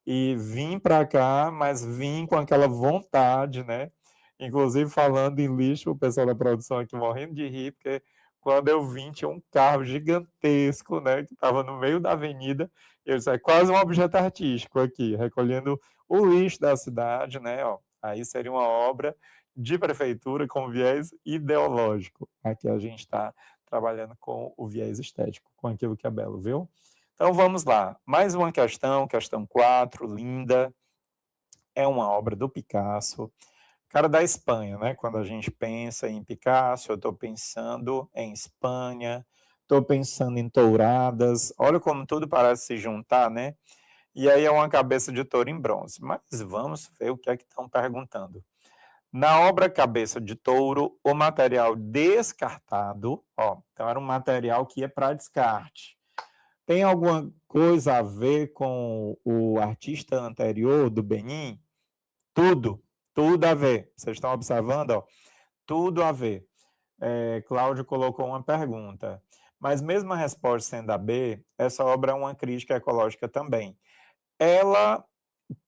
e vim para cá, mas vim com aquela vontade, né? Inclusive, falando em lixo, o pessoal da produção aqui morrendo de rir, porque quando eu vim tinha um carro gigantesco, né, que estava no meio da avenida, e eu disse, é quase um objeto artístico aqui, recolhendo o lixo da cidade, né, ó. Aí seria uma obra de prefeitura com viés ideológico. Aqui a gente está trabalhando com o viés estético, com aquilo que é belo, viu? Então vamos lá, mais uma questão, questão 4, linda, é uma obra do Picasso, cara da Espanha, né? Quando a gente pensa em Picasso, eu estou pensando em Espanha, estou pensando em touradas, olha como tudo parece se juntar, né? E aí é uma cabeça de touro em bronze, mas vamos ver o que é que estão perguntando. Na obra Cabeça de Touro, o material descartado, ó, então era um material que ia para descarte. Tem alguma coisa a ver com o artista anterior do Benin? Tudo, tudo a ver. Vocês estão observando, ó? Tudo a ver. Cláudio colocou uma pergunta. Mas mesmo a resposta sendo a B, essa obra é uma crítica ecológica também. Ela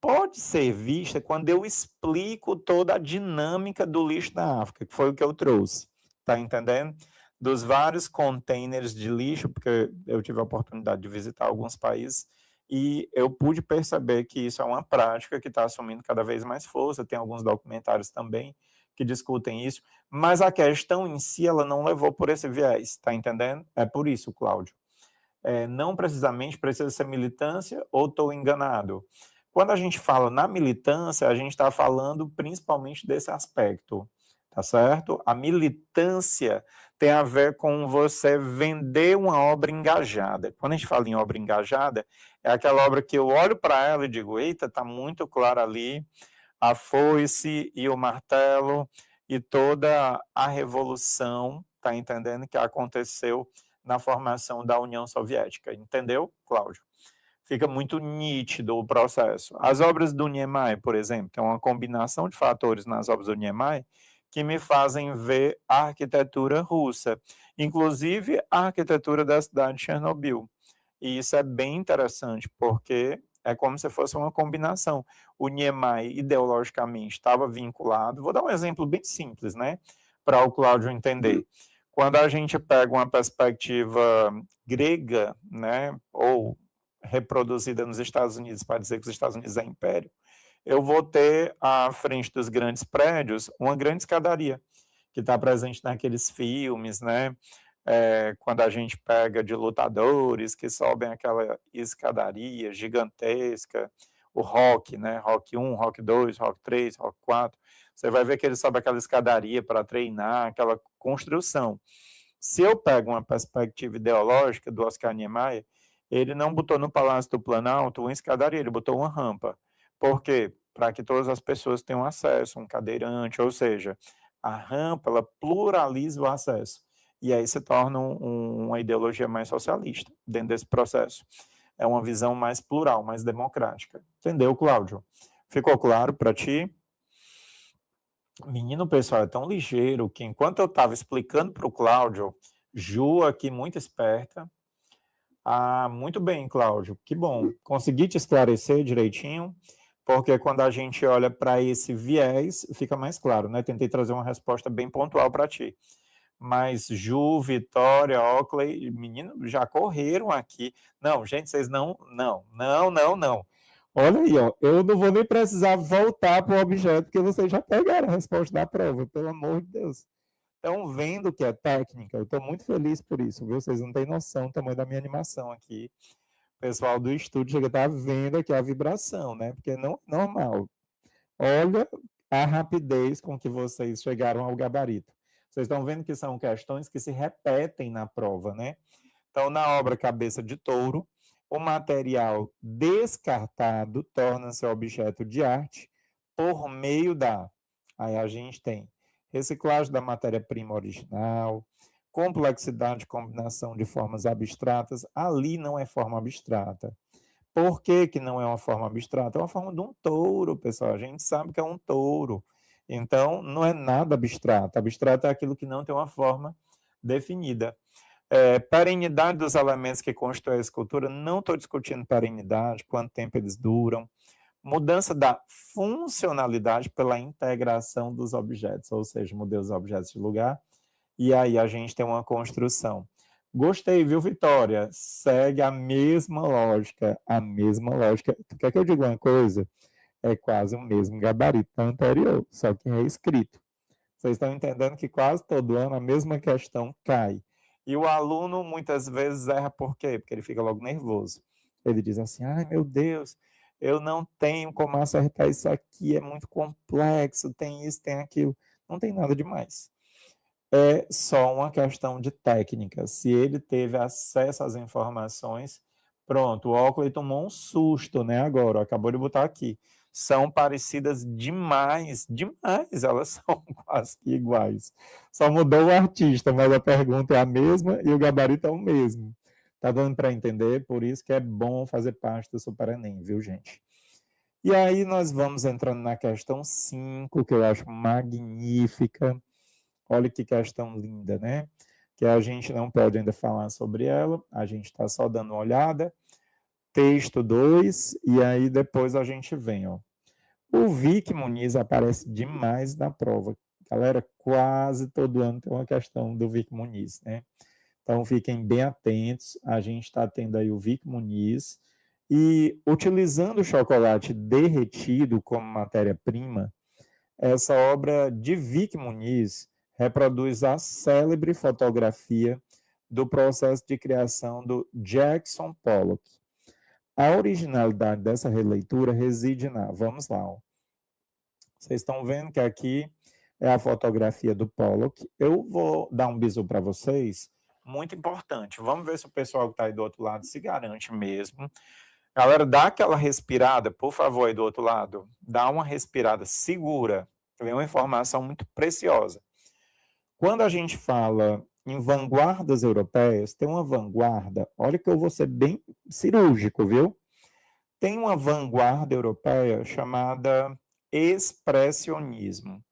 pode ser vista quando eu explico toda a dinâmica do lixo na África, que foi o que eu trouxe, tá entendendo? Dos vários containers de lixo, porque eu tive a oportunidade de visitar alguns países e eu pude perceber que isso é uma prática que está assumindo cada vez mais força, tem alguns documentários também que discutem isso, mas a questão em si, ela não levou por esse viés, tá entendendo? É por isso, Cláudio. Não precisamente precisa ser militância ou estou enganado? Quando a gente fala na militância, a gente está falando principalmente desse aspecto, tá certo? A militância tem a ver com você vender uma obra engajada. Quando a gente fala em obra engajada, é aquela obra que eu olho para ela e digo, eita, está muito claro ali a foice e o martelo e toda a revolução, tá entendendo, que aconteceu na formação da União Soviética. Entendeu, Cláudio? Fica muito nítido o processo. As obras do Niemeyer, por exemplo, tem uma combinação de fatores nas obras do Niemeyer que me fazem ver a arquitetura russa, inclusive a arquitetura da cidade de Chernobyl. E isso é bem interessante, porque é como se fosse uma combinação. O Niemeyer, ideologicamente, estava vinculado. Vou dar um exemplo bem simples, né? Para o Cláudio entender. Quando a gente pega uma perspectiva grega, né? Ou reproduzida nos Estados Unidos para dizer que os Estados Unidos é império, eu vou ter à frente dos grandes prédios uma grande escadaria, que está presente naqueles filmes, né? Quando a gente pega de lutadores que sobem aquela escadaria gigantesca, o Rock, né? Rock 1, Rock 2, Rock 3, Rock 4, você vai ver que ele sobe aquela escadaria para treinar, aquela construção. Se eu pego uma perspectiva ideológica do Oscar Niemeyer, ele não botou no Palácio do Planalto uma escadaria, ele botou uma rampa. Por quê? Para que todas as pessoas tenham acesso, um cadeirante, ou seja, a rampa, ela pluraliza o acesso. E aí se torna uma ideologia mais socialista dentro desse processo. É uma visão mais plural, mais democrática. Entendeu, Cláudio? Ficou claro para ti? Menino, pessoal, é tão ligeiro que enquanto eu estava explicando para o Cláudio, Ju aqui muito esperta. Ah, muito bem, Cláudio, que bom. Consegui te esclarecer direitinho, porque quando a gente olha para esse viés, fica mais claro, né? Tentei trazer uma resposta bem pontual para ti. Mas Ju, Vitória, Oakley, menino, já correram aqui. Não, gente, vocês não. Olha aí, ó, eu não vou nem precisar voltar para o objeto, porque vocês já pegaram a resposta da prova, pelo amor de Deus. Estão vendo que é técnica, eu estou muito feliz por isso, viu? Vocês não têm noção do tamanho da minha animação aqui. O pessoal do estúdio chega a estar vendo aqui a vibração, né? Porque não é normal. Olha a rapidez com que vocês chegaram ao gabarito. Vocês estão vendo que são questões que se repetem na prova, né? Então, na obra Cabeça de Touro, o material descartado torna-se objeto de arte por meio da... Aí a gente tem reciclagem da matéria-prima original, complexidade de combinação de formas abstratas. Ali não é forma abstrata. Por que que não é uma forma abstrata? É uma forma de um touro, pessoal. A gente sabe que é um touro. Então, não é nada abstrato. Abstrato é aquilo que não tem uma forma definida. Perenidade dos elementos que constituem a escultura, não estou discutindo perenidade, quanto tempo eles duram. Mudança da funcionalidade pela integração dos objetos, ou seja, mudei os objetos de lugar, e aí a gente tem uma construção. Gostei, viu, Vitória? Segue a mesma lógica, a mesma lógica. Tu quer que eu diga uma coisa? É quase o mesmo gabarito da anterior, só que é escrito. Vocês estão entendendo que quase todo ano a mesma questão cai. E o aluno muitas vezes erra por quê? Porque ele fica logo nervoso. Ele diz assim, ai meu Deus, eu não tenho como acertar isso aqui, é muito complexo, tem isso, tem aquilo. Não tem nada demais. É só uma questão de técnica. Se ele teve acesso às informações, pronto, o Oakley tomou um susto, né? Agora, acabou de botar aqui. São parecidas demais, demais, elas são quase que iguais. Só mudou o artista, mas a pergunta é a mesma e o gabarito é o mesmo. Tá dando para entender? Por isso que é bom fazer parte do Super Enem, viu, gente? E aí nós vamos entrando na questão 5, que eu acho magnífica. Olha que questão linda, né? Que a gente não pode ainda falar sobre ela, a gente está só dando uma olhada. Texto 2, e aí depois a gente vem, ó. O Vic Muniz aparece demais na prova. Galera, quase todo ano tem uma questão do Vic Muniz, né? Então fiquem bem atentos, a gente está tendo aí o Vic Muniz, e utilizando o chocolate derretido como matéria-prima, essa obra de Vic Muniz reproduz a célebre fotografia do processo de criação do Jackson Pollock. A originalidade dessa releitura reside na... Vamos lá. Ó. Vocês estão vendo que aqui é a fotografia do Pollock. Eu vou dar um bisu para vocês, muito importante. Vamos ver se o pessoal que está aí do outro lado se garante mesmo. Galera, dá aquela respirada, por favor, aí do outro lado. Dá uma respirada segura. Vem uma informação muito preciosa. Quando a gente fala em vanguardas europeias, tem uma vanguarda, olha que eu vou ser bem cirúrgico, viu? Tem uma vanguarda europeia chamada expressionismo,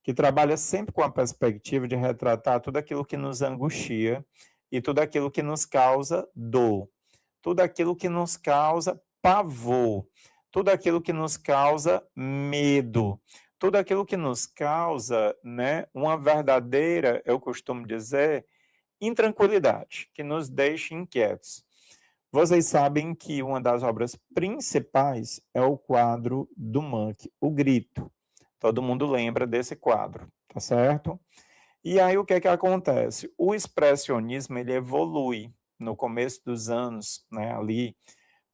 que trabalha sempre com a perspectiva de retratar tudo aquilo que nos angustia e tudo aquilo que nos causa dor, tudo aquilo que nos causa pavor, tudo aquilo que nos causa medo, tudo aquilo que nos causa, né, uma verdadeira, eu costumo dizer, intranquilidade, que nos deixa inquietos. Vocês sabem que uma das obras principais é o quadro do Munch, O Grito. Todo mundo lembra desse quadro, tá certo? E aí o que é que acontece? O expressionismo ele evolui no começo dos anos, né, ali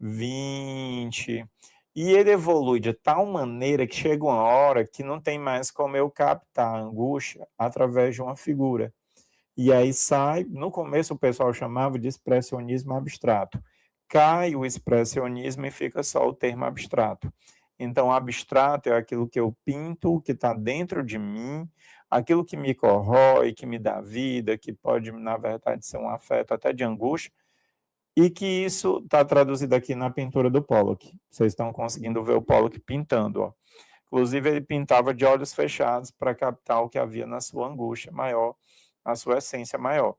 20, e ele evolui de tal maneira que chega uma hora que não tem mais como eu captar a angústia através de uma figura. E aí sai, no começo o pessoal chamava de expressionismo abstrato. Cai o expressionismo e fica só o termo abstrato. Então, abstrato é aquilo que eu pinto, que está dentro de mim, aquilo que me corrói, que me dá vida, que pode, na verdade, ser um afeto até de angústia, e que isso está traduzido aqui na pintura do Pollock. Vocês estão conseguindo ver o Pollock pintando, ó. Inclusive, ele pintava de olhos fechados para captar o que havia na sua angústia maior, a sua essência maior.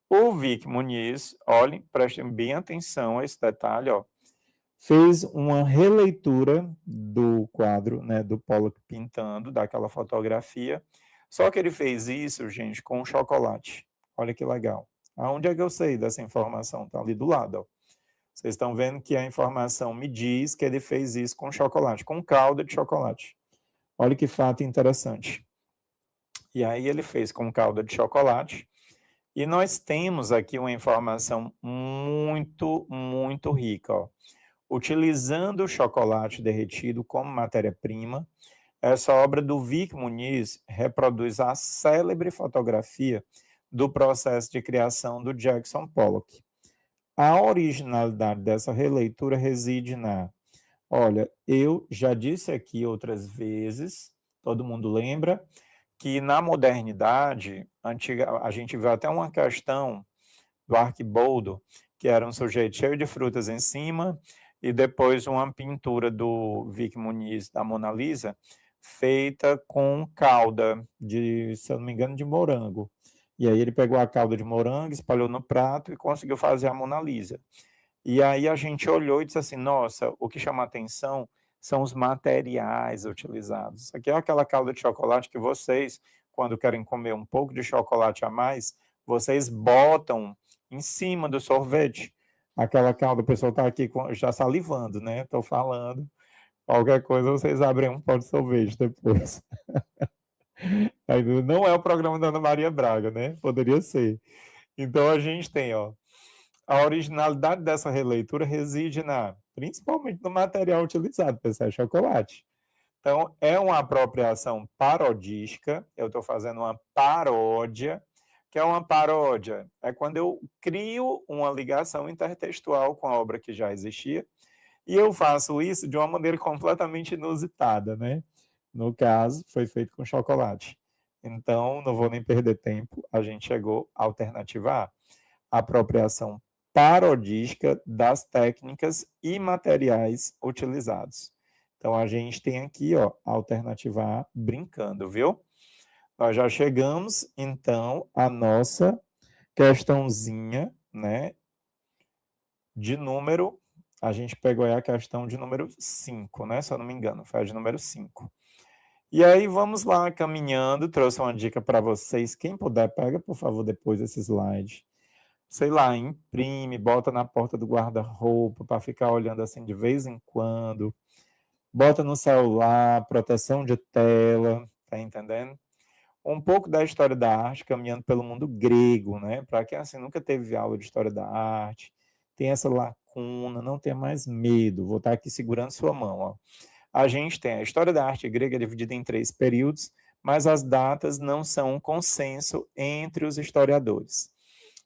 O Vic Muniz, olhem, prestem bem atenção a esse detalhe, ó, fez uma releitura do quadro, né, do Pollock pintando, daquela fotografia, só que ele fez isso, gente, com chocolate. Olha que legal. Aonde é que eu sei dessa informação? Está ali do lado, ó. Vocês estão vendo que a informação me diz que ele fez isso com chocolate, com calda de chocolate. Olha que fato interessante. E aí ele fez com calda de chocolate. E nós temos aqui uma informação muito, muito rica. Ó. Utilizando o chocolate derretido como matéria-prima, essa obra do Vic Muniz reproduz a célebre fotografia do processo de criação do Jackson Pollock. A originalidade dessa releitura reside olha, eu já disse aqui outras vezes, todo mundo lembra, que na modernidade, antiga, a gente vê até uma questão do Arquiboldo, que era um sujeito cheio de frutas em cima, e depois uma pintura do Vic Muniz, da Mona Lisa, feita com calda, se eu não me engano, de morango. E aí ele pegou a calda de morango, espalhou no prato e conseguiu fazer a Mona Lisa. E aí a gente olhou e disse assim, nossa, o que chama atenção são os materiais utilizados. Isso aqui é aquela calda de chocolate que vocês, quando querem comer um pouco de chocolate a mais, vocês botam em cima do sorvete. Aquela calda, o pessoal está aqui já salivando, né? Estou falando. Qualquer coisa, vocês abrem um pó de sorvete depois. Não é o programa da Ana Maria Braga, né? Poderia ser. Então a gente tem, ó, a originalidade dessa releitura reside principalmente no material utilizado, pessoal, chocolate. Então, é uma apropriação parodística, eu estou fazendo uma paródia. Que é uma paródia? É quando eu crio uma ligação intertextual com a obra que já existia, e eu faço isso de uma maneira completamente inusitada, né? No caso, foi feito com chocolate. Então, não vou nem perder tempo, a gente chegou à alternativa A, apropriação parodística das técnicas e materiais utilizados. Então, a gente tem aqui, ó, a alternativa A, brincando, viu? Nós já chegamos, então, à nossa questãozinha, né, de número, a gente pegou aí a questão de número 5, né, se eu não me engano, foi a de número 5. E aí, vamos lá, caminhando, trouxe uma dica para vocês, quem puder, pega, por favor, depois esse slide. Sei lá, imprime, bota na porta do guarda-roupa para ficar olhando assim de vez em quando. Bota no celular, proteção de tela, tá entendendo? Um pouco da história da arte caminhando pelo mundo grego, né? Para quem assim nunca teve aula de história da arte, tem essa lacuna, não tenha mais medo. Vou estar aqui segurando sua mão, ó. A gente tem a história da arte grega dividida em 3 períodos, mas as datas não são um consenso entre os historiadores.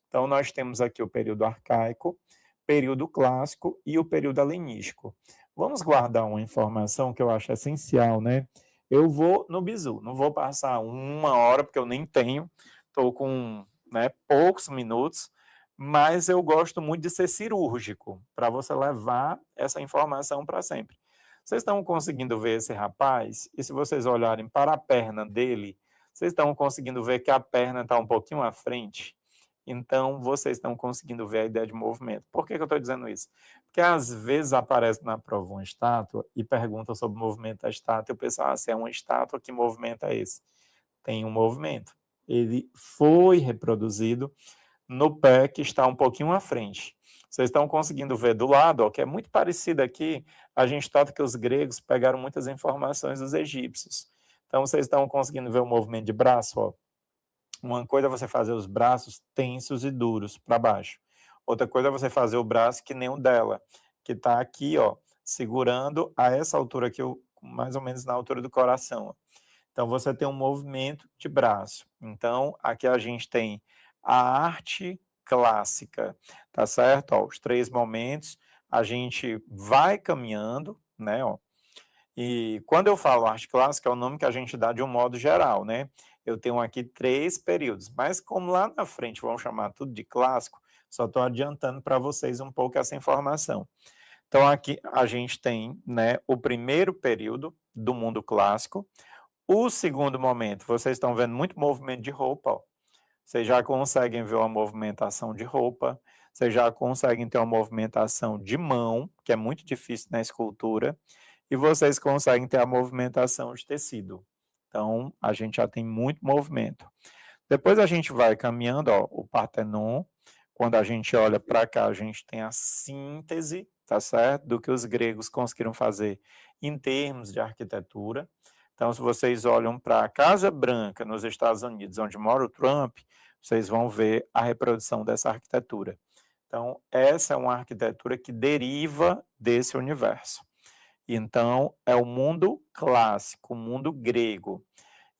Então, nós temos aqui o período arcaico, período clássico e o período helenístico. Vamos guardar uma informação que eu acho essencial, né? Eu vou no bizu, não vou passar 1 hora, porque eu nem tenho, estou com poucos minutos, mas eu gosto muito de ser cirúrgico, para você levar essa informação para sempre. Vocês estão conseguindo ver esse rapaz? E se vocês olharem para a perna dele, vocês estão conseguindo ver que a perna está um pouquinho à frente? Então, vocês estão conseguindo ver a ideia de movimento. Por que eu estou dizendo isso? Porque às vezes aparece na prova uma estátua e pergunta sobre o movimento da estátua, e o pessoal, se é uma estátua, que movimento é esse? Tem um movimento. Ele foi reproduzido no pé que está um pouquinho à frente. Vocês estão conseguindo ver do lado, ó, que é muito parecido aqui, a gente nota que os gregos pegaram muitas informações dos egípcios. Então, vocês estão conseguindo ver o movimento de braço, ó. Uma coisa é você fazer os braços tensos e duros para baixo. Outra coisa é você fazer o braço que nem o dela, que está aqui, ó, segurando a essa altura aqui, mais ou menos na altura do coração. Ó. Então, você tem um movimento de braço. Então, aqui a gente tem a arte clássica, tá certo? Ó, os 3 momentos, a gente vai caminhando, né? Ó, e quando eu falo arte clássica, é o nome que a gente dá de um modo geral, né? Eu tenho aqui 3 períodos, mas como lá na frente vão chamar tudo de clássico, só estou adiantando para vocês um pouco essa informação. Então, aqui a gente tem, né, o primeiro período do mundo clássico. O segundo momento, vocês estão vendo muito movimento de roupa, ó. Vocês já conseguem ver uma movimentação de roupa, vocês já conseguem ter uma movimentação de mão, que é muito difícil na escultura, e vocês conseguem ter a movimentação de tecido. Então, a gente já tem muito movimento. Depois a gente vai caminhando, ó, o Partenon, quando a gente olha para cá, a gente tem a síntese, tá certo? Do que os gregos conseguiram fazer em termos de arquitetura. Então, se vocês olham para a Casa Branca, nos Estados Unidos, onde mora o Trump, vocês vão ver a reprodução dessa arquitetura. Então, essa é uma arquitetura que deriva desse universo. Então, é o mundo clássico, o mundo grego.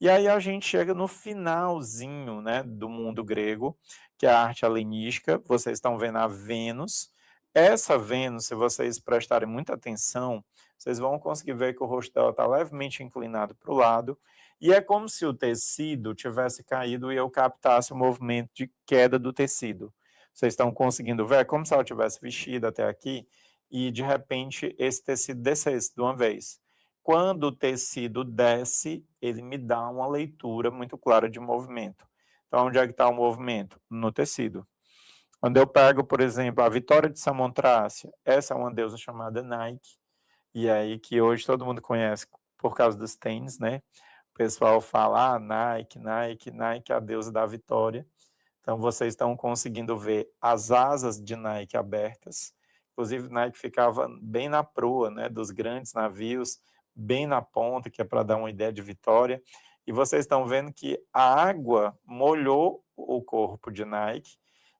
E aí a gente chega no finalzinho, né, do mundo grego, que é a arte helenística. Vocês estão vendo a Vênus. Essa Vênus, se vocês prestarem muita atenção, vocês vão conseguir ver que o rosto dela está levemente inclinado para o lado, e é como se o tecido tivesse caído e eu captasse o movimento de queda do tecido. Vocês estão conseguindo ver? É como se ela tivesse vestido até aqui, e de repente esse tecido descesse de uma vez. Quando o tecido desce, ele me dá uma leitura muito clara de movimento. Então, onde é que está o movimento? No tecido. Quando eu pego, por exemplo, a Vitória de Samontrácia, essa é uma deusa chamada Nike, e aí que hoje todo mundo conhece por causa dos tênis, né? O pessoal fala, Nike, Nike, Nike, a deusa da vitória. Então, vocês estão conseguindo ver as asas de Nike abertas. Inclusive, Nike ficava bem na proa, né, dos grandes navios, bem na ponta, que é para dar uma ideia de vitória. E vocês estão vendo que a água molhou o corpo de Nike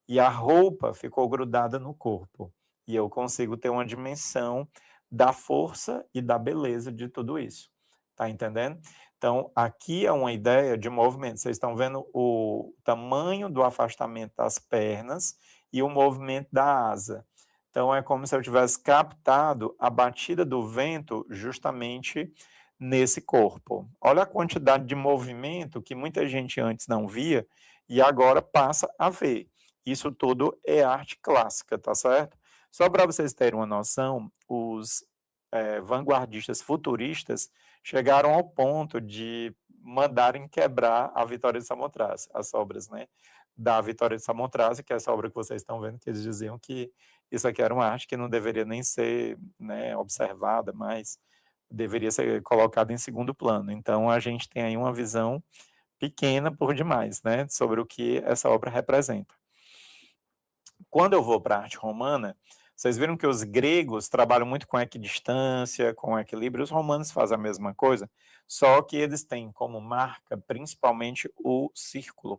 e a roupa ficou grudada no corpo. E eu consigo ter uma dimensão da força e da beleza de tudo isso. Tá entendendo? Então, aqui é uma ideia de movimento. Vocês estão vendo o tamanho do afastamento das pernas e o movimento da asa. Então, é como se eu tivesse captado a batida do vento justamente nesse corpo. Olha a quantidade de movimento que muita gente antes não via e agora passa a ver. Isso tudo é arte clássica, tá certo? Só para vocês terem uma noção, os vanguardistas futuristas chegaram ao ponto de mandarem quebrar a Vitória de Samothrace, as obras, né, da Vitória de Samothrace, que é essa obra que vocês estão vendo, que eles diziam que isso aqui era uma arte que não deveria nem ser, né, observada, mas deveria ser colocada em segundo plano. Então, a gente tem aí uma visão pequena por demais, né, sobre o que essa obra representa. Quando eu vou para a arte romana, vocês viram que os gregos trabalham muito com equidistância, com equilíbrio, os romanos fazem a mesma coisa, só que eles têm como marca principalmente o círculo.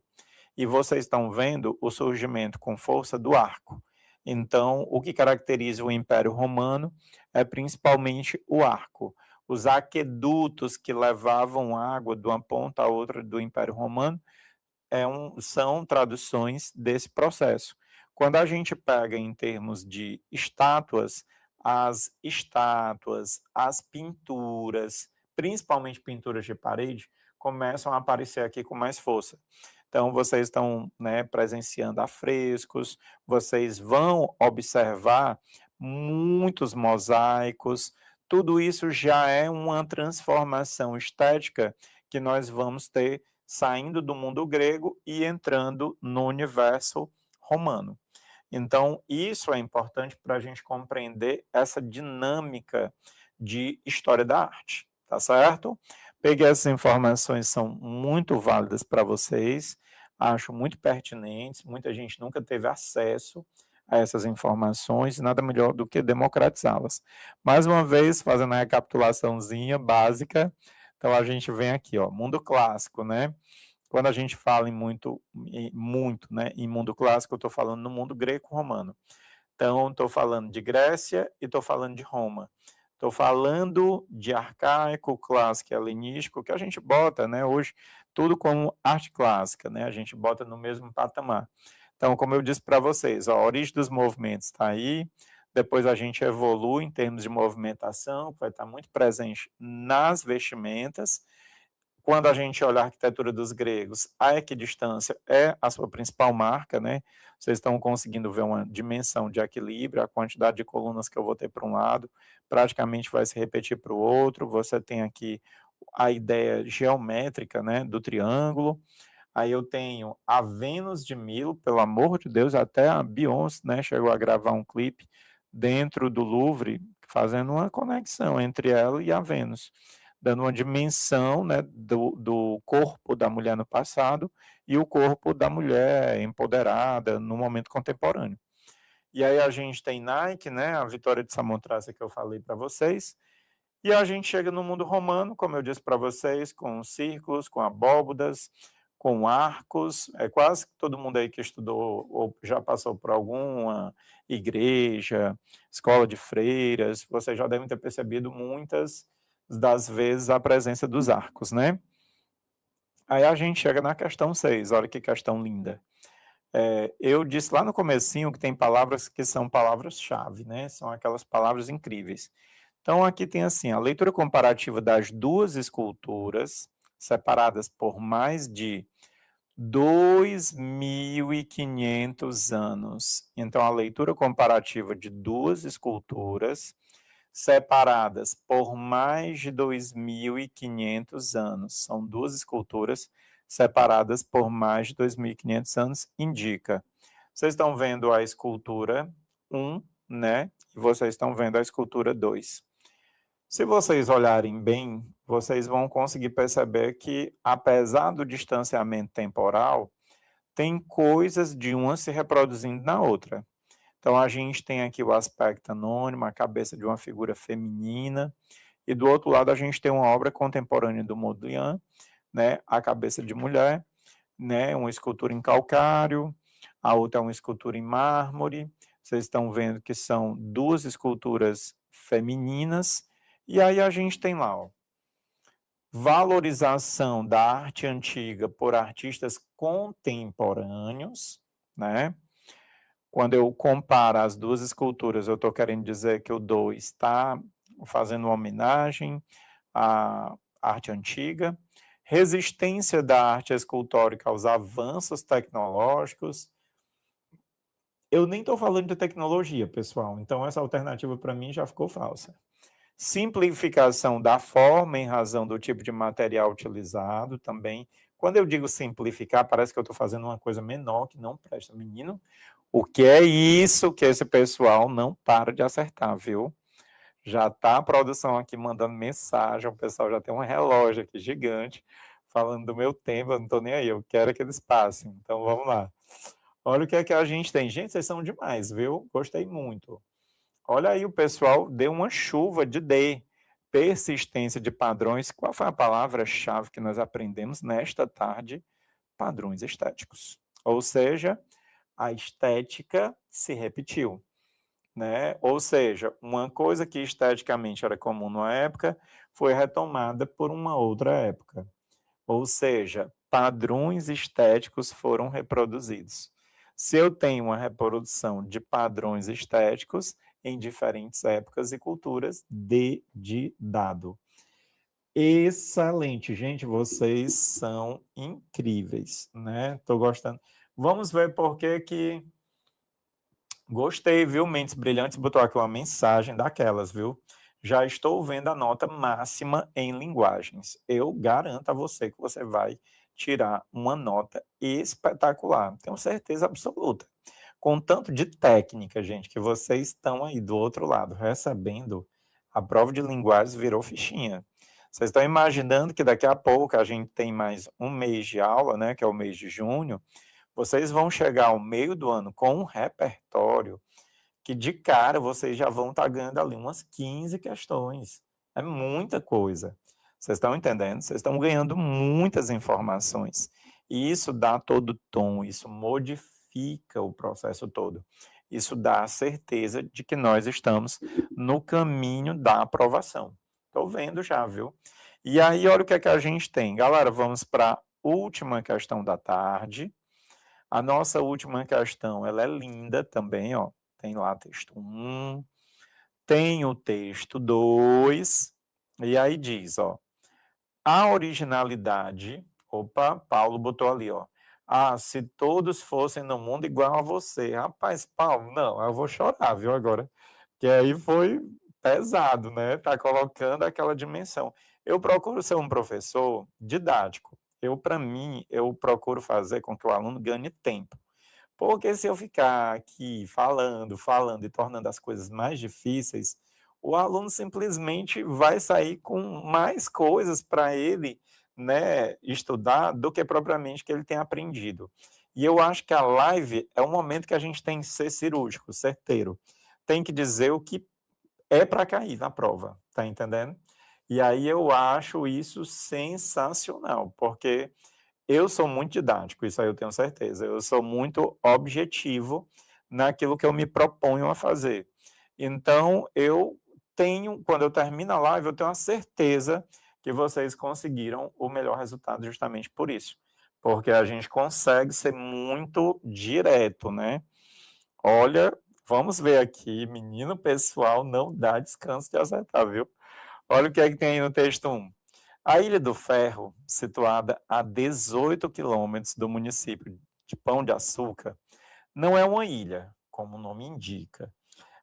E vocês estão vendo o surgimento com força do arco. Então, o que caracteriza o Império Romano é principalmente o arco. Os aquedutos que levavam água de uma ponta a outra do Império Romano são traduções desse processo. Quando a gente pega em termos de estátuas, as pinturas, principalmente pinturas de parede, começam a aparecer aqui com mais força. Então, vocês estão, né, presenciando afrescos, vocês vão observar muitos mosaicos, tudo isso já é uma transformação estética que nós vamos ter saindo do mundo grego e entrando no universo romano. Então, isso é importante para a gente compreender essa dinâmica de história da arte, tá certo? Peguei essas informações, são muito válidas para vocês, acho muito pertinentes, muita gente nunca teve acesso a essas informações, e nada melhor do que democratizá-las. Mais uma vez, fazendo a recapitulaçãozinha básica, então a gente vem aqui, ó, mundo clássico, né? Quando a gente fala em muito, né, em mundo clássico, eu estou falando no mundo greco-romano. Então, estou falando de Grécia e estou falando de Roma. Estou falando de arcaico, clássico e helenístico, que a gente bota, né, hoje, tudo como arte clássica, né, a gente bota no mesmo patamar. Então, como eu disse para vocês, ó, a origem dos movimentos está aí, depois a gente evolui em termos de movimentação, que vai estar muito presente nas vestimentas. Quando a gente olha a arquitetura dos gregos, a equidistância é a sua principal marca, né? Vocês estão conseguindo ver uma dimensão de equilíbrio, a quantidade de colunas que eu vou ter para um lado, praticamente vai se repetir para o outro. Você tem aqui a ideia geométrica, né, do triângulo. Aí eu tenho a Vênus de Milo, pelo amor de Deus, até a Beyoncé, né, chegou a gravar um clipe dentro do Louvre, fazendo uma conexão entre ela e a Vênus, dando uma dimensão, né, do corpo da mulher no passado e o corpo da mulher empoderada no momento contemporâneo. E aí a gente tem Nike, né, a Vitória de Samotracia que eu falei para vocês, e a gente chega no mundo romano, como eu disse para vocês, com círculos, com abóbodas, com arcos. É quase que todo mundo aí que estudou ou já passou por alguma igreja, escola de freiras, vocês já devem ter percebido muitas das vezes a presença dos arcos, né? Aí a gente chega na questão 6, olha que questão linda. Eu disse lá no comecinho que tem palavras que são palavras-chave, né? São aquelas palavras incríveis. Então, aqui tem assim, a leitura comparativa das duas esculturas, separadas por mais de 2.500 anos. Então, a leitura comparativa de duas esculturas, separadas por mais de 2.500 anos. São duas esculturas separadas por mais de 2.500 anos, indica. Vocês estão vendo a escultura 1, né? E vocês estão vendo a escultura 2. Se vocês olharem bem, vocês vão conseguir perceber que, apesar do distanciamento temporal, tem coisas de uma se reproduzindo na outra. Então, a gente tem aqui o aspecto anônimo, a cabeça de uma figura feminina, e do outro lado a gente tem uma obra contemporânea do Modigliani, né, a cabeça de mulher, né, uma escultura em calcário, a outra é uma escultura em mármore. Vocês estão vendo que são duas esculturas femininas, e aí a gente tem lá, ó, valorização da arte antiga por artistas contemporâneos, né? Quando eu comparo as duas esculturas, eu estou querendo dizer que o 2 está fazendo uma homenagem à arte antiga, resistência da arte escultórica aos avanços tecnológicos. Eu nem estou falando de tecnologia, pessoal, então essa alternativa para mim já ficou falsa. Simplificação da forma em razão do tipo de material utilizado também. Quando eu digo simplificar, parece que eu estou fazendo uma coisa menor que não presta. Menino, o que é isso que esse pessoal não para de acertar, viu? Já está a produção aqui mandando mensagem, o pessoal já tem um relógio aqui gigante falando do meu tempo, eu não estou nem aí, eu quero que eles passem. Então vamos lá. Olha o que é que a gente tem. Gente, vocês são demais, viu? Gostei muito. Olha aí, o pessoal deu uma chuva de D. Persistência de padrões. Qual foi a palavra-chave que nós aprendemos nesta tarde? Padrões estéticos. Ou seja, a estética se repetiu, né? Ou seja, uma coisa que esteticamente era comum numa época foi retomada por uma outra época. Ou seja, padrões estéticos foram reproduzidos. Se eu tenho uma reprodução de padrões estéticos em diferentes épocas e culturas, D de dado. Excelente, gente, vocês são incríveis, né? Tô gostando. Vamos ver por que gostei, viu? Mentes Brilhantes botou aqui uma mensagem daquelas, viu? Já estou vendo a nota máxima em linguagens. Eu garanto a você que você vai tirar uma nota espetacular. Tenho certeza absoluta. Com tanto de técnica, gente, que vocês estão aí do outro lado recebendo, a prova de linguagens virou fichinha. Vocês estão imaginando que daqui a pouco a gente tem mais um mês de aula, né, que é o mês de junho. vocês vão chegar ao meio do ano com um repertório que de cara vocês já vão estar ganhando ali umas 15 questões. É muita coisa. Vocês estão entendendo? Vocês estão ganhando muitas informações. E isso dá todo o tom, isso modifica o processo todo. Isso dá a certeza de que nós estamos no caminho da aprovação. Estou vendo já, viu? E aí, olha o que é que a gente tem. Galera, vamos para a última questão da tarde. A nossa última questão, ela é linda também, ó. Tem lá texto 1, tem o texto 2, e aí diz, ó, a originalidade, opa, Paulo botou ali, ó, se todos fossem no mundo igual a você. Rapaz, Paulo, não, eu vou chorar, viu, agora, que aí foi pesado, né, tá colocando aquela dimensão. Eu procuro ser um professor didático, para mim, eu procuro fazer com que o aluno ganhe tempo. Porque se eu ficar aqui falando e tornando as coisas mais difíceis, o aluno simplesmente vai sair com mais coisas para ele, né, estudar do que propriamente que ele tem aprendido. E eu acho que a live é o momento que a gente tem que ser cirúrgico, certeiro. Tem que dizer o que é para cair na prova, tá entendendo? E aí eu acho isso sensacional, porque eu sou muito didático, isso aí eu tenho certeza. Eu sou muito objetivo naquilo que eu me proponho a fazer. Então, quando eu termino a live, eu tenho a certeza que vocês conseguiram o melhor resultado justamente por isso. Porque a gente consegue ser muito direto, né? Olha, vamos ver aqui, menino pessoal, não dá descanso de acertar, viu? Olha o que é que tem aí no texto 1. A Ilha do Ferro, situada a 18 quilômetros do município de Pão de Açúcar, não é uma ilha, como o nome indica.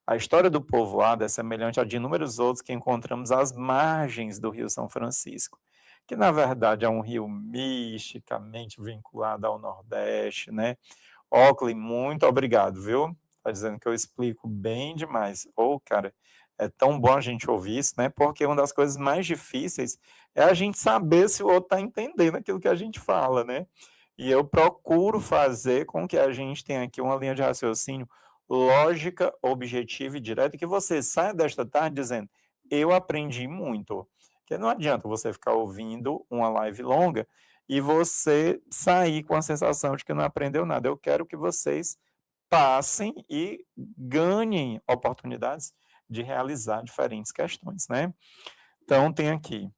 A história do povoado é semelhante à de inúmeros outros que encontramos às margens do Rio São Francisco, que na verdade é um rio misticamente vinculado ao Nordeste, né? Oakley, muito obrigado, viu? Tá dizendo que eu explico bem demais. Cara, é tão bom a gente ouvir isso, né? Porque uma das coisas mais difíceis é a gente saber se o outro está entendendo aquilo que a gente fala, né? E eu procuro fazer com que a gente tenha aqui uma linha de raciocínio lógica, objetiva e direta, e que você saia desta tarde dizendo, eu aprendi muito. Porque não adianta você ficar ouvindo uma live longa e você sair com a sensação de que não aprendeu nada. Eu quero que vocês passem e ganhem oportunidades de realizar diferentes questões, né? Então, tem aqui,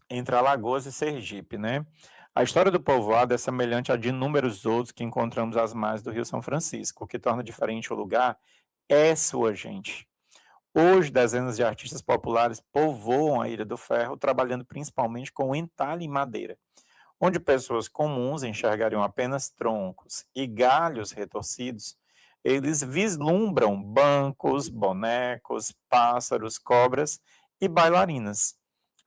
entre Alagoas e Sergipe, né? A história do povoado é semelhante à de inúmeros outros que encontramos às margens do Rio São Francisco. O que torna diferente o lugar é sua gente. Hoje, dezenas de artistas populares povoam a Ilha do Ferro, trabalhando principalmente com entalhe e madeira, onde pessoas comuns enxergariam apenas troncos e galhos retorcidos. Eles vislumbram bancos, bonecos, pássaros, cobras e bailarinas.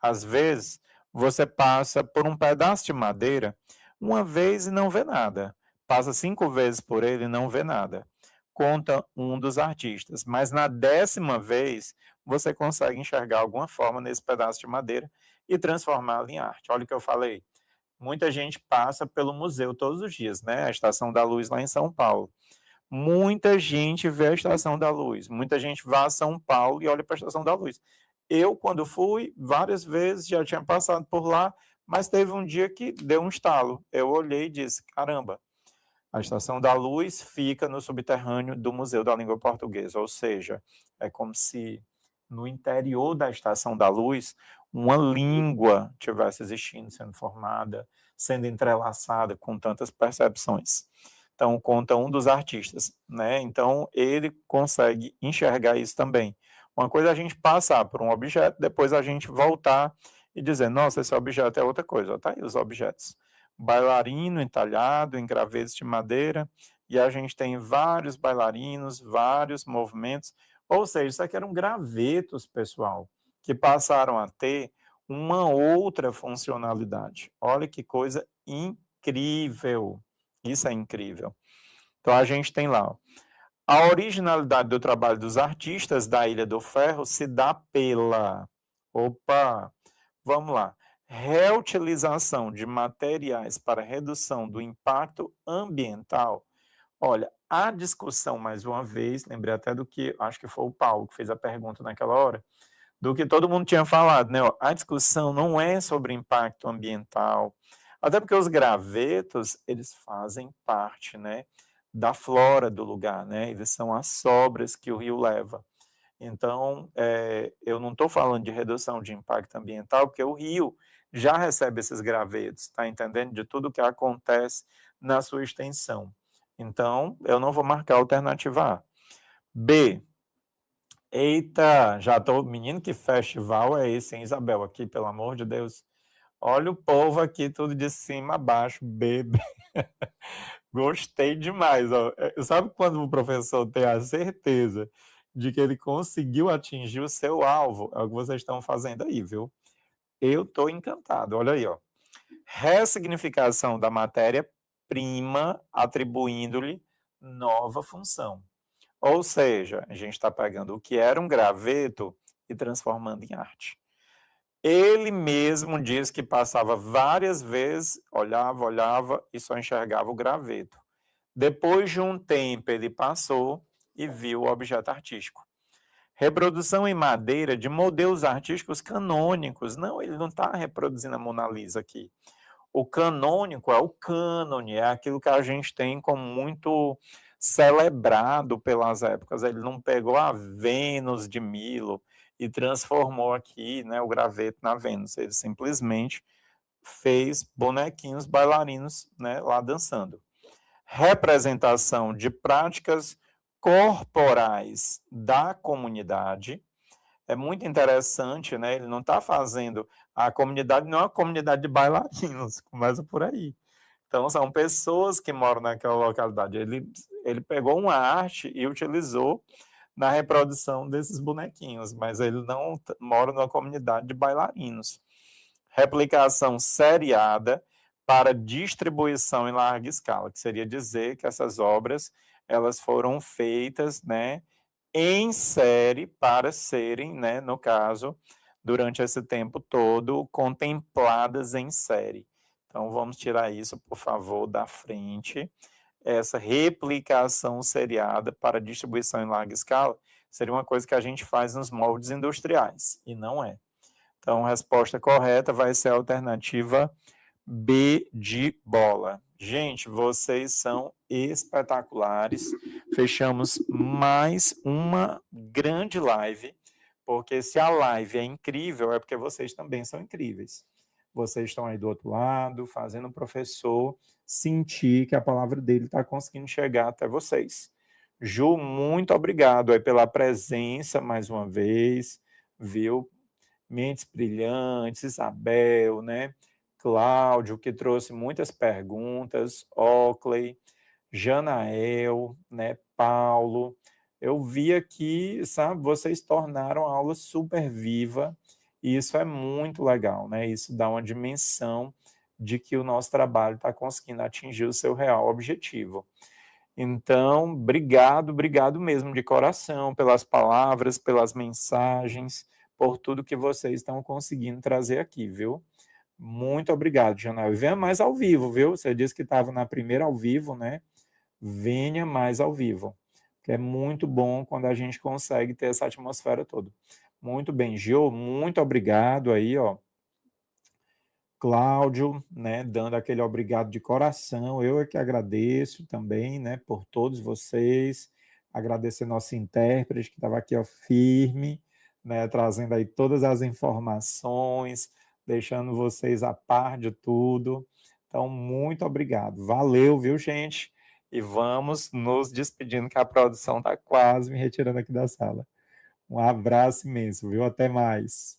Às vezes, você passa por um pedaço de madeira uma vez e não vê nada. Passa 5 vezes por ele e não vê nada. Conta um dos artistas. Mas na 10ª vez, você consegue enxergar alguma forma nesse pedaço de madeira e transformá-lo em arte. Olha o que eu falei. Muita gente passa pelo museu todos os dias, né? A Estação da Luz lá em São Paulo. Muita gente vê a Estação da Luz. Muita gente vai a São Paulo e olha para a Estação da Luz. Eu, quando fui, várias vezes já tinha passado por lá, mas teve um dia que deu um estalo. Eu olhei e disse, caramba, a Estação da Luz fica no subterrâneo do Museu da Língua Portuguesa, ou seja, é como se no interior da Estação da Luz uma língua tivesse existindo, sendo formada, sendo entrelaçada com tantas percepções. Então, conta um dos artistas, né? Então, ele consegue enxergar isso também. Uma coisa é a gente passar por um objeto, depois a gente voltar e dizer, nossa, esse objeto é outra coisa. Tá aí os objetos. Bailarino entalhado em gravetos de madeira, e a gente tem vários bailarinos, vários movimentos, ou seja, isso aqui eram gravetos, pessoal, que passaram a ter uma outra funcionalidade. Olha que coisa incrível. Isso é incrível. Então, a gente tem lá, ó, a originalidade do trabalho dos artistas da Ilha do Ferro se dá pela... Opa, vamos lá. Reutilização de materiais para redução do impacto ambiental. Olha, a discussão, mais uma vez, lembrei até do que, acho que foi o Paulo que fez a pergunta naquela hora, do que todo mundo tinha falado, né? A discussão não é sobre impacto ambiental, até porque os gravetos, eles fazem parte, né, da flora do lugar, né? Eles são as sobras que o rio leva. Então, eu não estou falando de redução de impacto ambiental, porque o rio já recebe esses gravetos, está entendendo? De tudo que acontece na sua extensão. Então, eu não vou marcar a alternativa A. B. Eita, já estou. Menino, que festival é esse, hein, Isabel? Aqui, pelo amor de Deus. Olha o povo aqui, tudo de cima a baixo. B. B. Gostei demais. Ó. Sabe quando o professor tem a certeza de que ele conseguiu atingir o seu alvo? É o que vocês estão fazendo aí, viu? Eu estou encantado. Olha aí, ó. Ressignificação da matéria-prima, atribuindo-lhe nova função. Ou seja, a gente está pegando o que era um graveto e transformando em arte. Ele mesmo diz que passava várias vezes, olhava e só enxergava o graveto. Depois de um tempo, ele passou e viu o objeto artístico. Reprodução em madeira de modelos artísticos canônicos. Não, ele não está reproduzindo a Mona Lisa aqui. O canônico é o cânone, é aquilo que a gente tem como muito celebrado pelas épocas. Ele não pegou a Vênus de Milo e transformou aqui, né, o graveto na Vênus. Ele simplesmente fez bonequinhos bailarinos, né, lá dançando. Representação de práticas corporais da comunidade. É muito interessante, né? Ele não está fazendo. A comunidade não é uma comunidade de bailarinos, começa por aí. Então, são pessoas que moram naquela localidade. Ele pegou uma arte e utilizou na reprodução desses bonequinhos, mas ele não mora numa comunidade de bailarinos. Replicação seriada para distribuição em larga escala, que seria dizer que essas obras elas foram feitas, né, em série para serem, né, no caso, durante esse tempo todo, contempladas em série. Então, vamos tirar isso, por favor, da frente. Essa replicação seriada para distribuição em larga escala seria uma coisa que a gente faz nos moldes industriais, e não é. Então, a resposta correta vai ser a alternativa B de bola. Gente, vocês são espetaculares. Fechamos mais uma grande live, porque se a live é incrível, é porque vocês também são incríveis. Vocês estão aí do outro lado, fazendo o professor sentir que a palavra dele está conseguindo chegar até vocês. Ju, muito obrigado aí pela presença mais uma vez, viu? Mentes Brilhantes, Isabel, né? Cláudio, que trouxe muitas perguntas, Oakley, Janael, né? Paulo. Eu vi aqui, sabe, vocês tornaram a aula super viva e isso é muito legal, né? Isso dá uma dimensão de que o nosso trabalho está conseguindo atingir o seu real objetivo. Então, obrigado mesmo de coração pelas palavras, pelas mensagens, por tudo que vocês estão conseguindo trazer aqui, viu? Muito obrigado, Janel. E venha mais ao vivo, viu? Você disse que estava na primeira ao vivo, né? Venha mais ao vivo, que é muito bom quando a gente consegue ter essa atmosfera toda. Muito bem, Gil, muito obrigado aí, ó. Cláudio, né, dando aquele obrigado de coração. Eu é que agradeço também, né, por todos vocês. Agradecer nosso intérprete que estava aqui, ó, firme, né, trazendo aí todas as informações, deixando vocês a par de tudo. Então, muito obrigado. Valeu, viu, gente? E vamos nos despedindo, que a produção está quase me retirando aqui da sala. Um abraço imenso, viu? Até mais.